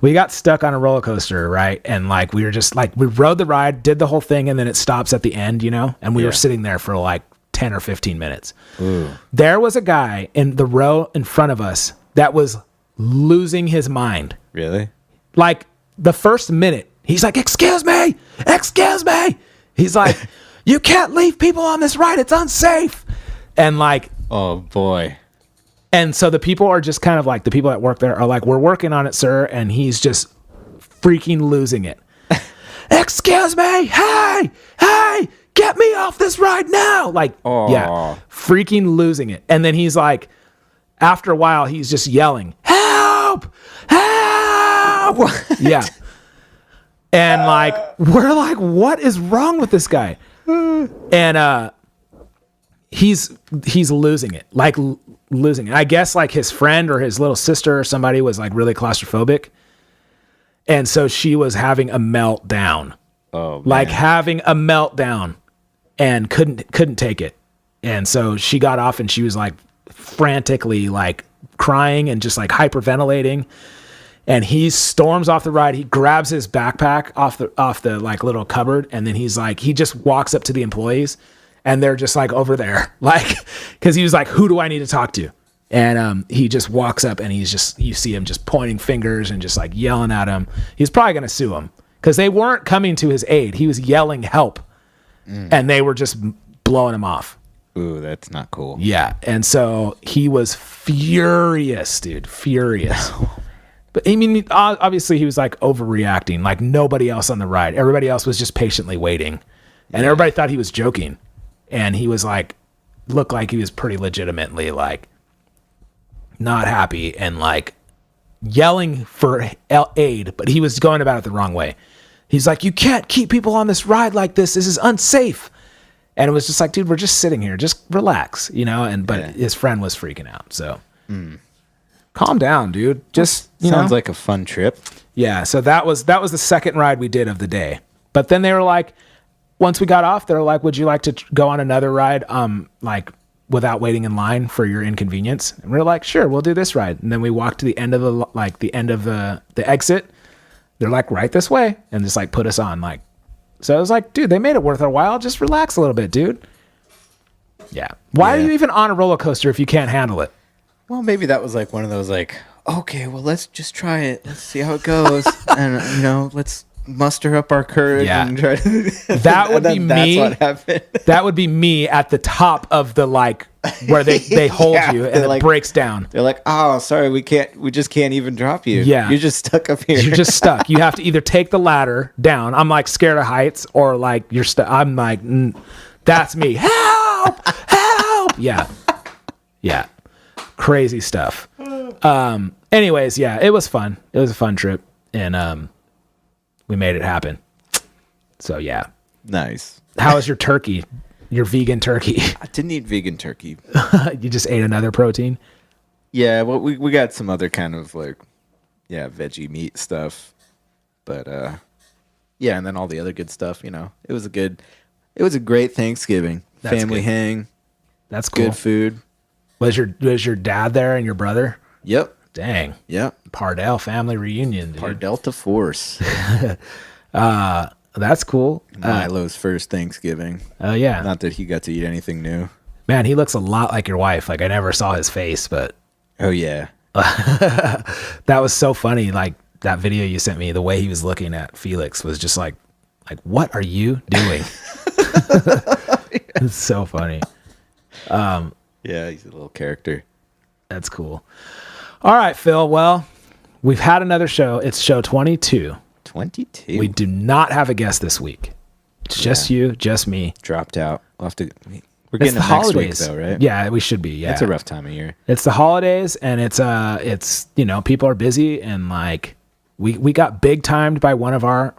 We got stuck on a roller coaster, right? And like, we were just like, we rode the ride, did the whole thing. And then it stops at the end, and we were sitting there for like 10 or 15 minutes. Ooh. There was a guy in the row in front of us that was losing his mind. Really? Like the first minute, he's like, excuse me. He's like, you can't leave people on this ride. It's unsafe. And like, oh boy. And so the people are just kind of like, the people that work there are like, we're working on it, sir. And he's just freaking losing it. Excuse me. Hey, get me off this ride now. Like, yeah, freaking losing it. And then he's like, after a while, he's just yelling, help. Yeah. And like, we're like, what is wrong with this guy? And he's losing it, like losing it. I guess like his friend or his little sister or somebody was like really claustrophobic. And so she was having a meltdown. Oh, man. Like having a meltdown and couldn't take it. And so she got off and she was like frantically like crying and just like hyperventilating. And he storms off the ride. He grabs his backpack off the like little cupboard, and then he's like, he just walks up to the employees, and they're just like over there, like, because he was like, who do I need to talk to? And he just walks up, and he's just, you see him just pointing fingers and just like yelling at him. He's probably gonna sue him because they weren't coming to his aid. He was yelling help, and they were just blowing him off. Ooh, that's not cool. Yeah, and so he was furious, dude, furious. But I mean, obviously he was like overreacting, like nobody else on the ride. Everybody else was just patiently waiting, and everybody thought he was joking. And he was like, looked like he was pretty legitimately like not happy and like yelling for aid, but he was going about it the wrong way. He's like, you can't keep people on this ride like this. This is unsafe. And it was just like, dude, we're just sitting here, just relax, you know. And but his friend was freaking out, so. Calm down, dude. Just sounds like a fun trip. Yeah. So that was the second ride we did of the day. But then they were like, once we got off, they were like, "Would you like to go on another ride, like without waiting in line for your inconvenience?" And we were like, "Sure, we'll do this ride." And then we walked to the end of the exit. They're like, "Right this way," and just like put us on. Like, so I was like, "Dude, they made it worth our while. Just relax a little bit, dude." Yeah. Why are you even on a roller coaster if you can't handle it? Well, maybe that was like one of those like, okay, well, let's just try it. Let's see how it goes. And, you know, let's muster up our courage and try to... That would be me. That's what happened. That would be me at the top of the, like, where they hold you and it breaks down. They're like, oh, sorry, we just can't even drop you. Yeah. You're just stuck up here. You're just stuck. You have to either take the ladder down. I'm like scared of heights, or like you're stuck. I'm like, that's me. Help! Help! Yeah. Yeah. Crazy stuff. Anyways, yeah, it was fun. It was a fun trip, and we made it happen. So yeah. Nice. How was your turkey? Your vegan turkey? I didn't eat vegan turkey. You just ate another protein? Yeah, well, we got some other kind of like, veggie meat stuff, but yeah, and then all the other good stuff. You know, it was a great Thanksgiving. That's family good. hang. That's cool. Good food. Was your dad there and your brother? Yep. Dang. Yep. Pardell family reunion, dude. Pardelta Force. That's cool. Milo's first Thanksgiving. Oh yeah. Not that he got to eat anything new. Man, he looks a lot like your wife. Like I never saw his face, but oh yeah. That was so funny. Like that video you sent me, the way he was looking at Felix was just like what are you doing? It's so funny. Yeah, he's a little character. That's cool. All right, Phil. Well, we've had another show. It's show 22. 22. We do not have a guest this week. It's just you, just me. Dropped out. We'll have to. We're It's getting the it next week holidays, though, right? Yeah, we should be. Yeah, It's a rough time of year. It's the holidays, and it's you know, people are busy, and like we got big timed by one of our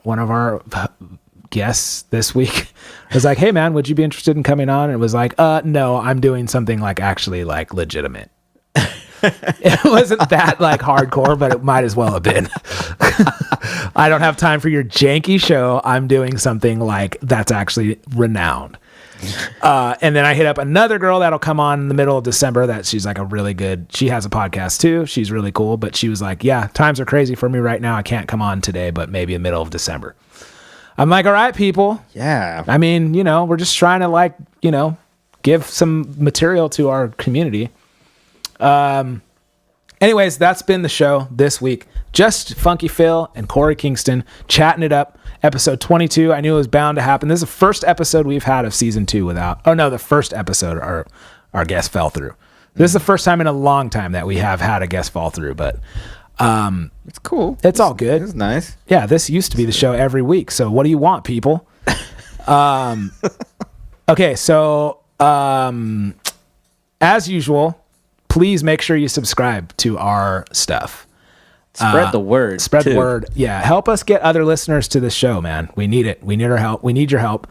guests this week. I was like, hey man, would you be interested in coming on? And it was like, no, I'm doing something like actually like legitimate. It wasn't that like hardcore, but it might as well have been. I don't have time for your janky show. I'm doing something like that's actually renowned. And then I hit up another girl that'll come on in the middle of December that she's like she has a podcast too. She's really cool, but she was like, yeah, times are crazy for me right now. I can't come on today, but maybe in the middle of December. I'm like, all right, people. Yeah. I mean, you know, we're just trying to like, you know, give some material to our community. Anyways, that's been the show this week. Just Funky Phil and Corey Kingston chatting it up. Episode 22. I knew it was bound to happen. This is the first episode we've had of season 2 without. Oh no, the first episode our guest fell through. This is the first time in a long time that we have had a guest fall through, but It's cool. It's all good. It's nice. Yeah, this used to be the show every week. So what do you want, people? Okay, so as usual, please make sure you subscribe to our stuff. Spread the word. Spread the word. Yeah, help us get other listeners to the show, man. We need it. We need our help. We need your help.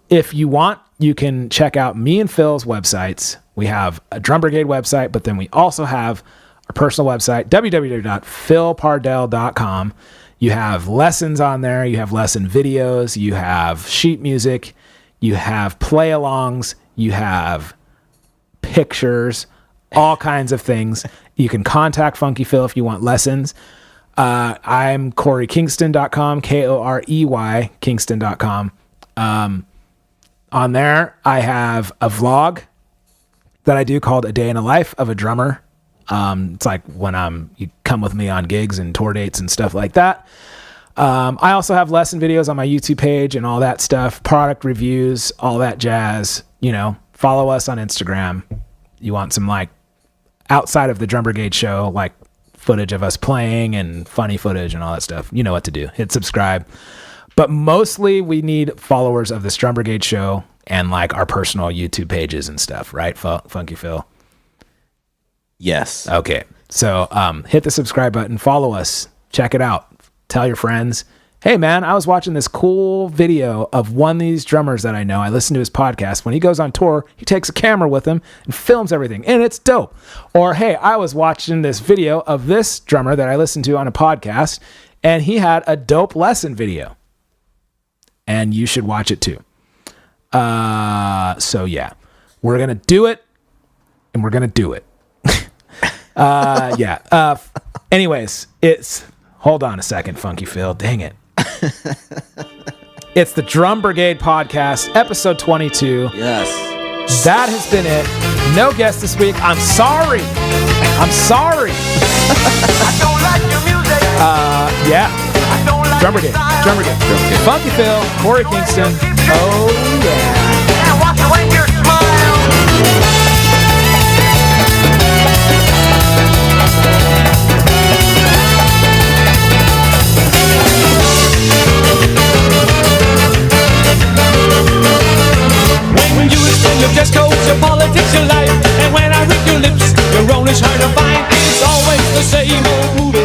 If you want, you can check out me and Phil's websites. We have a Drum Brigade website, but then we also have our personal website, www.philpardell.com. You have lessons on there. You have lesson videos. You have sheet music. You have play-alongs. You have pictures, all kinds of things. You can contact Funky Phil if you want lessons. I'm CoreyKingston.com, Korey Kingston.com. On there, I have a vlog that I do called A Day in the Life of a Drummer. It's like when you come with me on gigs and tour dates and stuff like that. I also have lesson videos on my YouTube page and all that stuff, product reviews, all that jazz. Follow us on Instagram. You want some like outside of the Drum Brigade show, like footage of us playing and funny footage and all that stuff. You know what to do. Hit subscribe. But mostly we need followers of this Drum Brigade show and like our personal YouTube pages and stuff, right, Funky Phil? Yes. Okay. So hit the subscribe button, follow us, check it out, tell your friends. Hey man, I was watching this cool video of one of these drummers that I know. I listened to his podcast. When he goes on tour, he takes a camera with him and films everything, and it's dope. Or hey, I was watching this video of this drummer that I listened to on a podcast, and he had a dope lesson video. And you should watch it too. So yeah, we're going to do it, and we're going to do it. Anyways, hold on a second, Funky Phil. Dang it. It's the Drum Brigade Podcast, episode 22. Yes. That has been it. No guest this week. I'm sorry. I don't like your music. Yeah. I don't like Drum Brigade. Drum Brigade. Funky Phil, Corey Kingston. Oh, yeah. And watch away your smile. When you extend your dress codes, your politics, your life, and when I read your lips, your own is hard to find. It's always the same old movie.